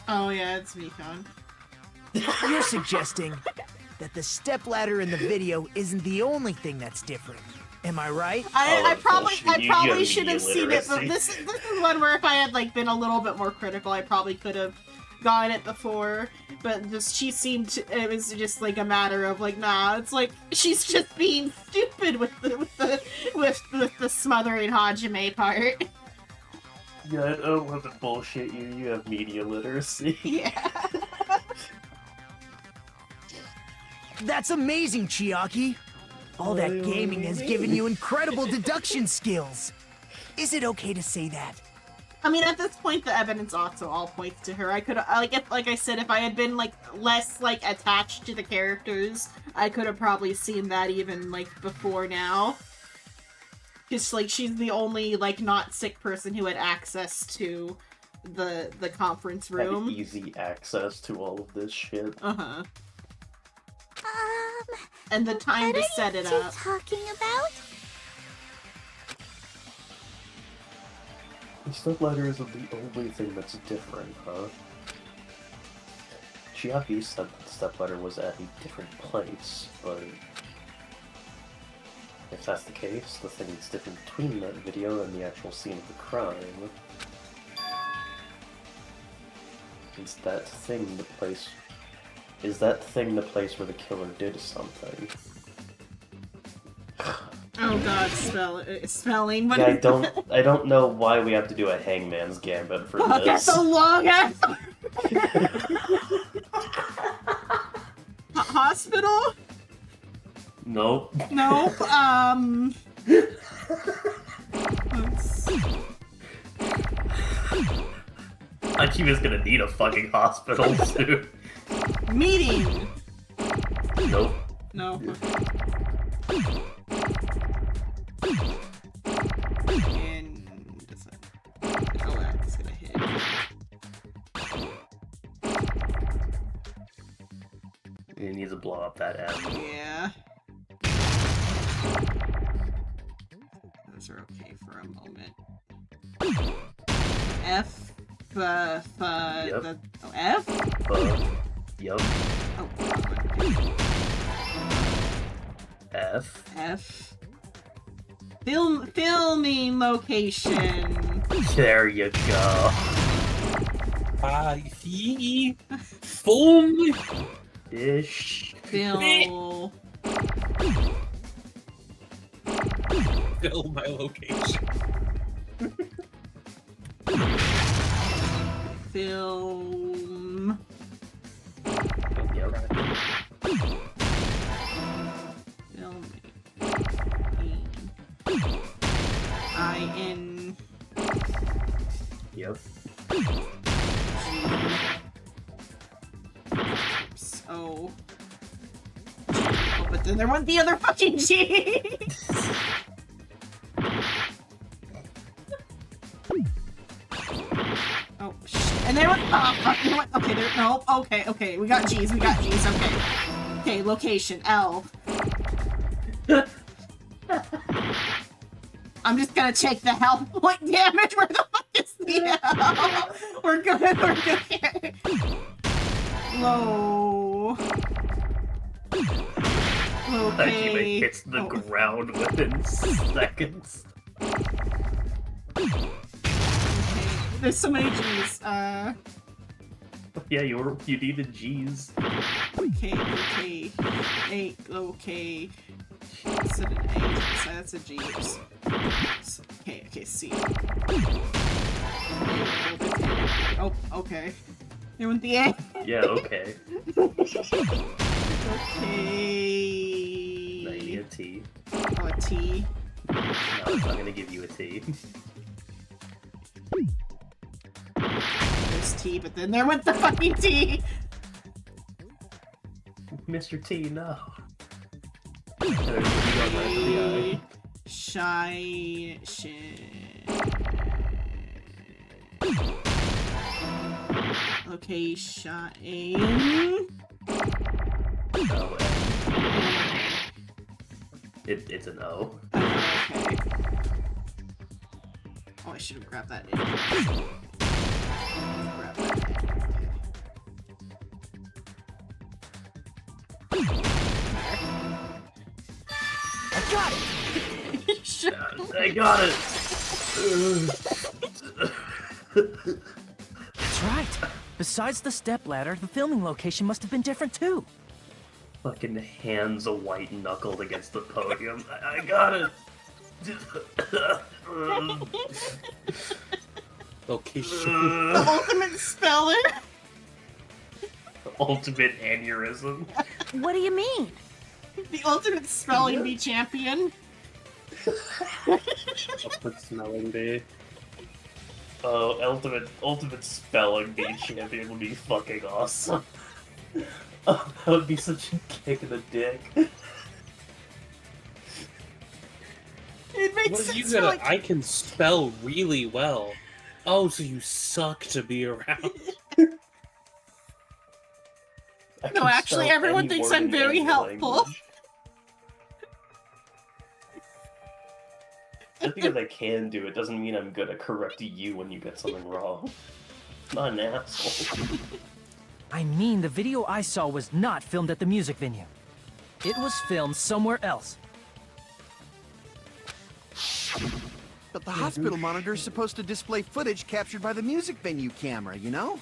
Oh yeah, it's Mikon. You're suggesting that the stepladder in the video isn't the only thing that's different. Am I right? I probably bullshit. You got should have media seen it, but literacy. this is one where if I had like been a little bit more critical, I probably could have gotten it before. But just she seemed it was just like a matter of like, nah, it's like she's just being stupid with the smothering Hajime part. Yeah, I don't want to bullshit you. You have media literacy. Yeah. That's amazing, Chiaki. All that gaming has given you incredible deduction skills. Is it okay to say that? I mean, at this point, the evidence also all points to her. I could, like I said, if I had been like less like attached to the characters, I could have probably seen that even like before now. Just like she's the only like not sick person who had access to the conference Had room. easy access to all of this shit. Uh-huh. And the time What to are set you it two up. talking about? The step ladder isn't the only thing that's different, huh? Chiaki said that the step ladder was at a different place, but if that's the case, the thing that's different between that video and the actual scene of the crime is that thing the place. Is that thing the place where the killer did something? Oh god, spelling. What Yeah, is I don't know why we have to do a hangman's gambit for Fuck, this. that's a long ass. Hospital? Nope. Nope. Let's see. Like he was gonna need a fucking hospital soon. Meeting. Nope. No. And this one. Oh, that's gonna hit. He needs to blow up that M. Yeah. Those are okay for a moment. F. Yep. F? Yup. Oh, wrong one. F. F. Filming location. There you go. He foam Ish. Film. fill my location. Film. Yep. I-N. Yep. Oh. Oh, but then there wasn't the other fucking G. Oh, shit. And there was. Oh, fuck. You know what? Okay, there. No. Okay. We got G's. Okay. Okay, location. L. I'm just gonna take the health point damage. Where the fuck is the L? We're good here. Low. Okay. hits the ground within seconds. Okay. There's so many G's. Yeah, you needed G's. Okay. Okay. That's an A. So that's a G. Okay, C. Oh, okay. You went the A. Yeah, okay. Okay. Now you need a T. Oh, a T. No, it's not gonna give you a T. There's T, but then there went the fucking T! Mr. T, no. And there's a T on the end of the eye. Shy... Okay, shine... No, it's an O. Okay. Oh, I should have grabbed that in. Grab that I got it! in. Shit. I got it! That's right. Besides the stepladder, the filming location must have been different too. Fucking hands a white knuckled against the podium. I got it! Location. The ultimate speller! Ultimate aneurysm. What do you mean? The ultimate spelling bee champion. Ultimate smelling bee. Oh, ultimate spelling bee champion would be fucking awesome. Oh, that would be such a kick in the dick. It makes What sense you for, gotta? like... I can spell really well. Oh, so you suck to be around. I No, can actually, spell everyone any thinks word I'm in very any helpful. language. Just because I can do it doesn't mean I'm gonna correct you when you get something wrong. I'm not an asshole. I mean, the video I saw was not filmed at the music venue. It was filmed somewhere else. But the hospital monitor's supposed to display footage captured by the music venue camera, you know?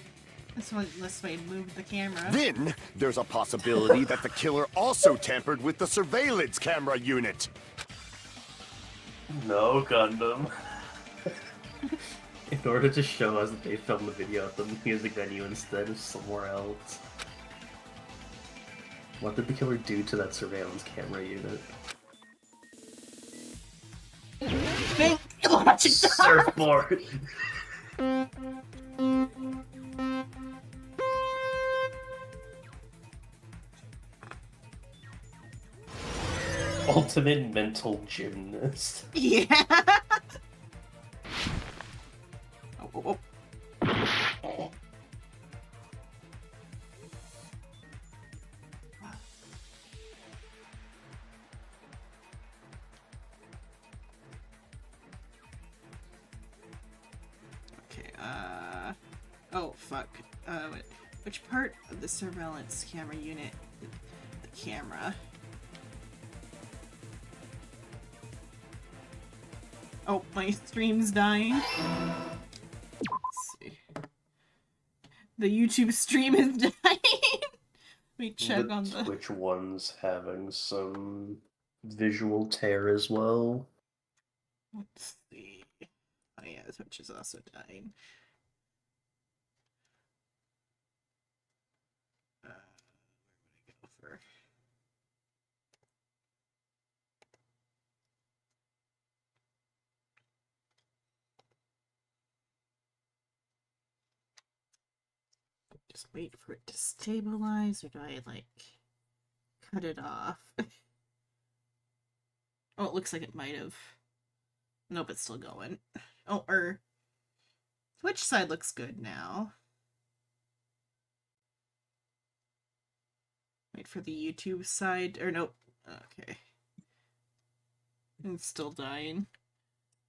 That's why we moved the camera. Then, there's a possibility that the killer also tampered with the surveillance camera unit. No, Gundam. In order to show us that they filmed the video at the music venue instead of somewhere else. What did the killer do to that surveillance camera unit? Thank you, watching Surfboard! Ultimate mental gymnast. Yeah. Oh. Okay, oh, fuck. Wait. Which part of the surveillance camera unit? The camera. Oh, my stream's dying. Let's see. The YouTube stream is dying. Let me check on the Twitch one's having some visual tear as well. Let's see. Oh yeah, Twitch is also dying. Where would I go for? Just wait for it to stabilize, or do I, like, cut it off? Oh, it looks like it might have. Nope, it's still going. Oh, Twitch side looks good now. Wait for the YouTube side, or nope. Okay. It's still dying.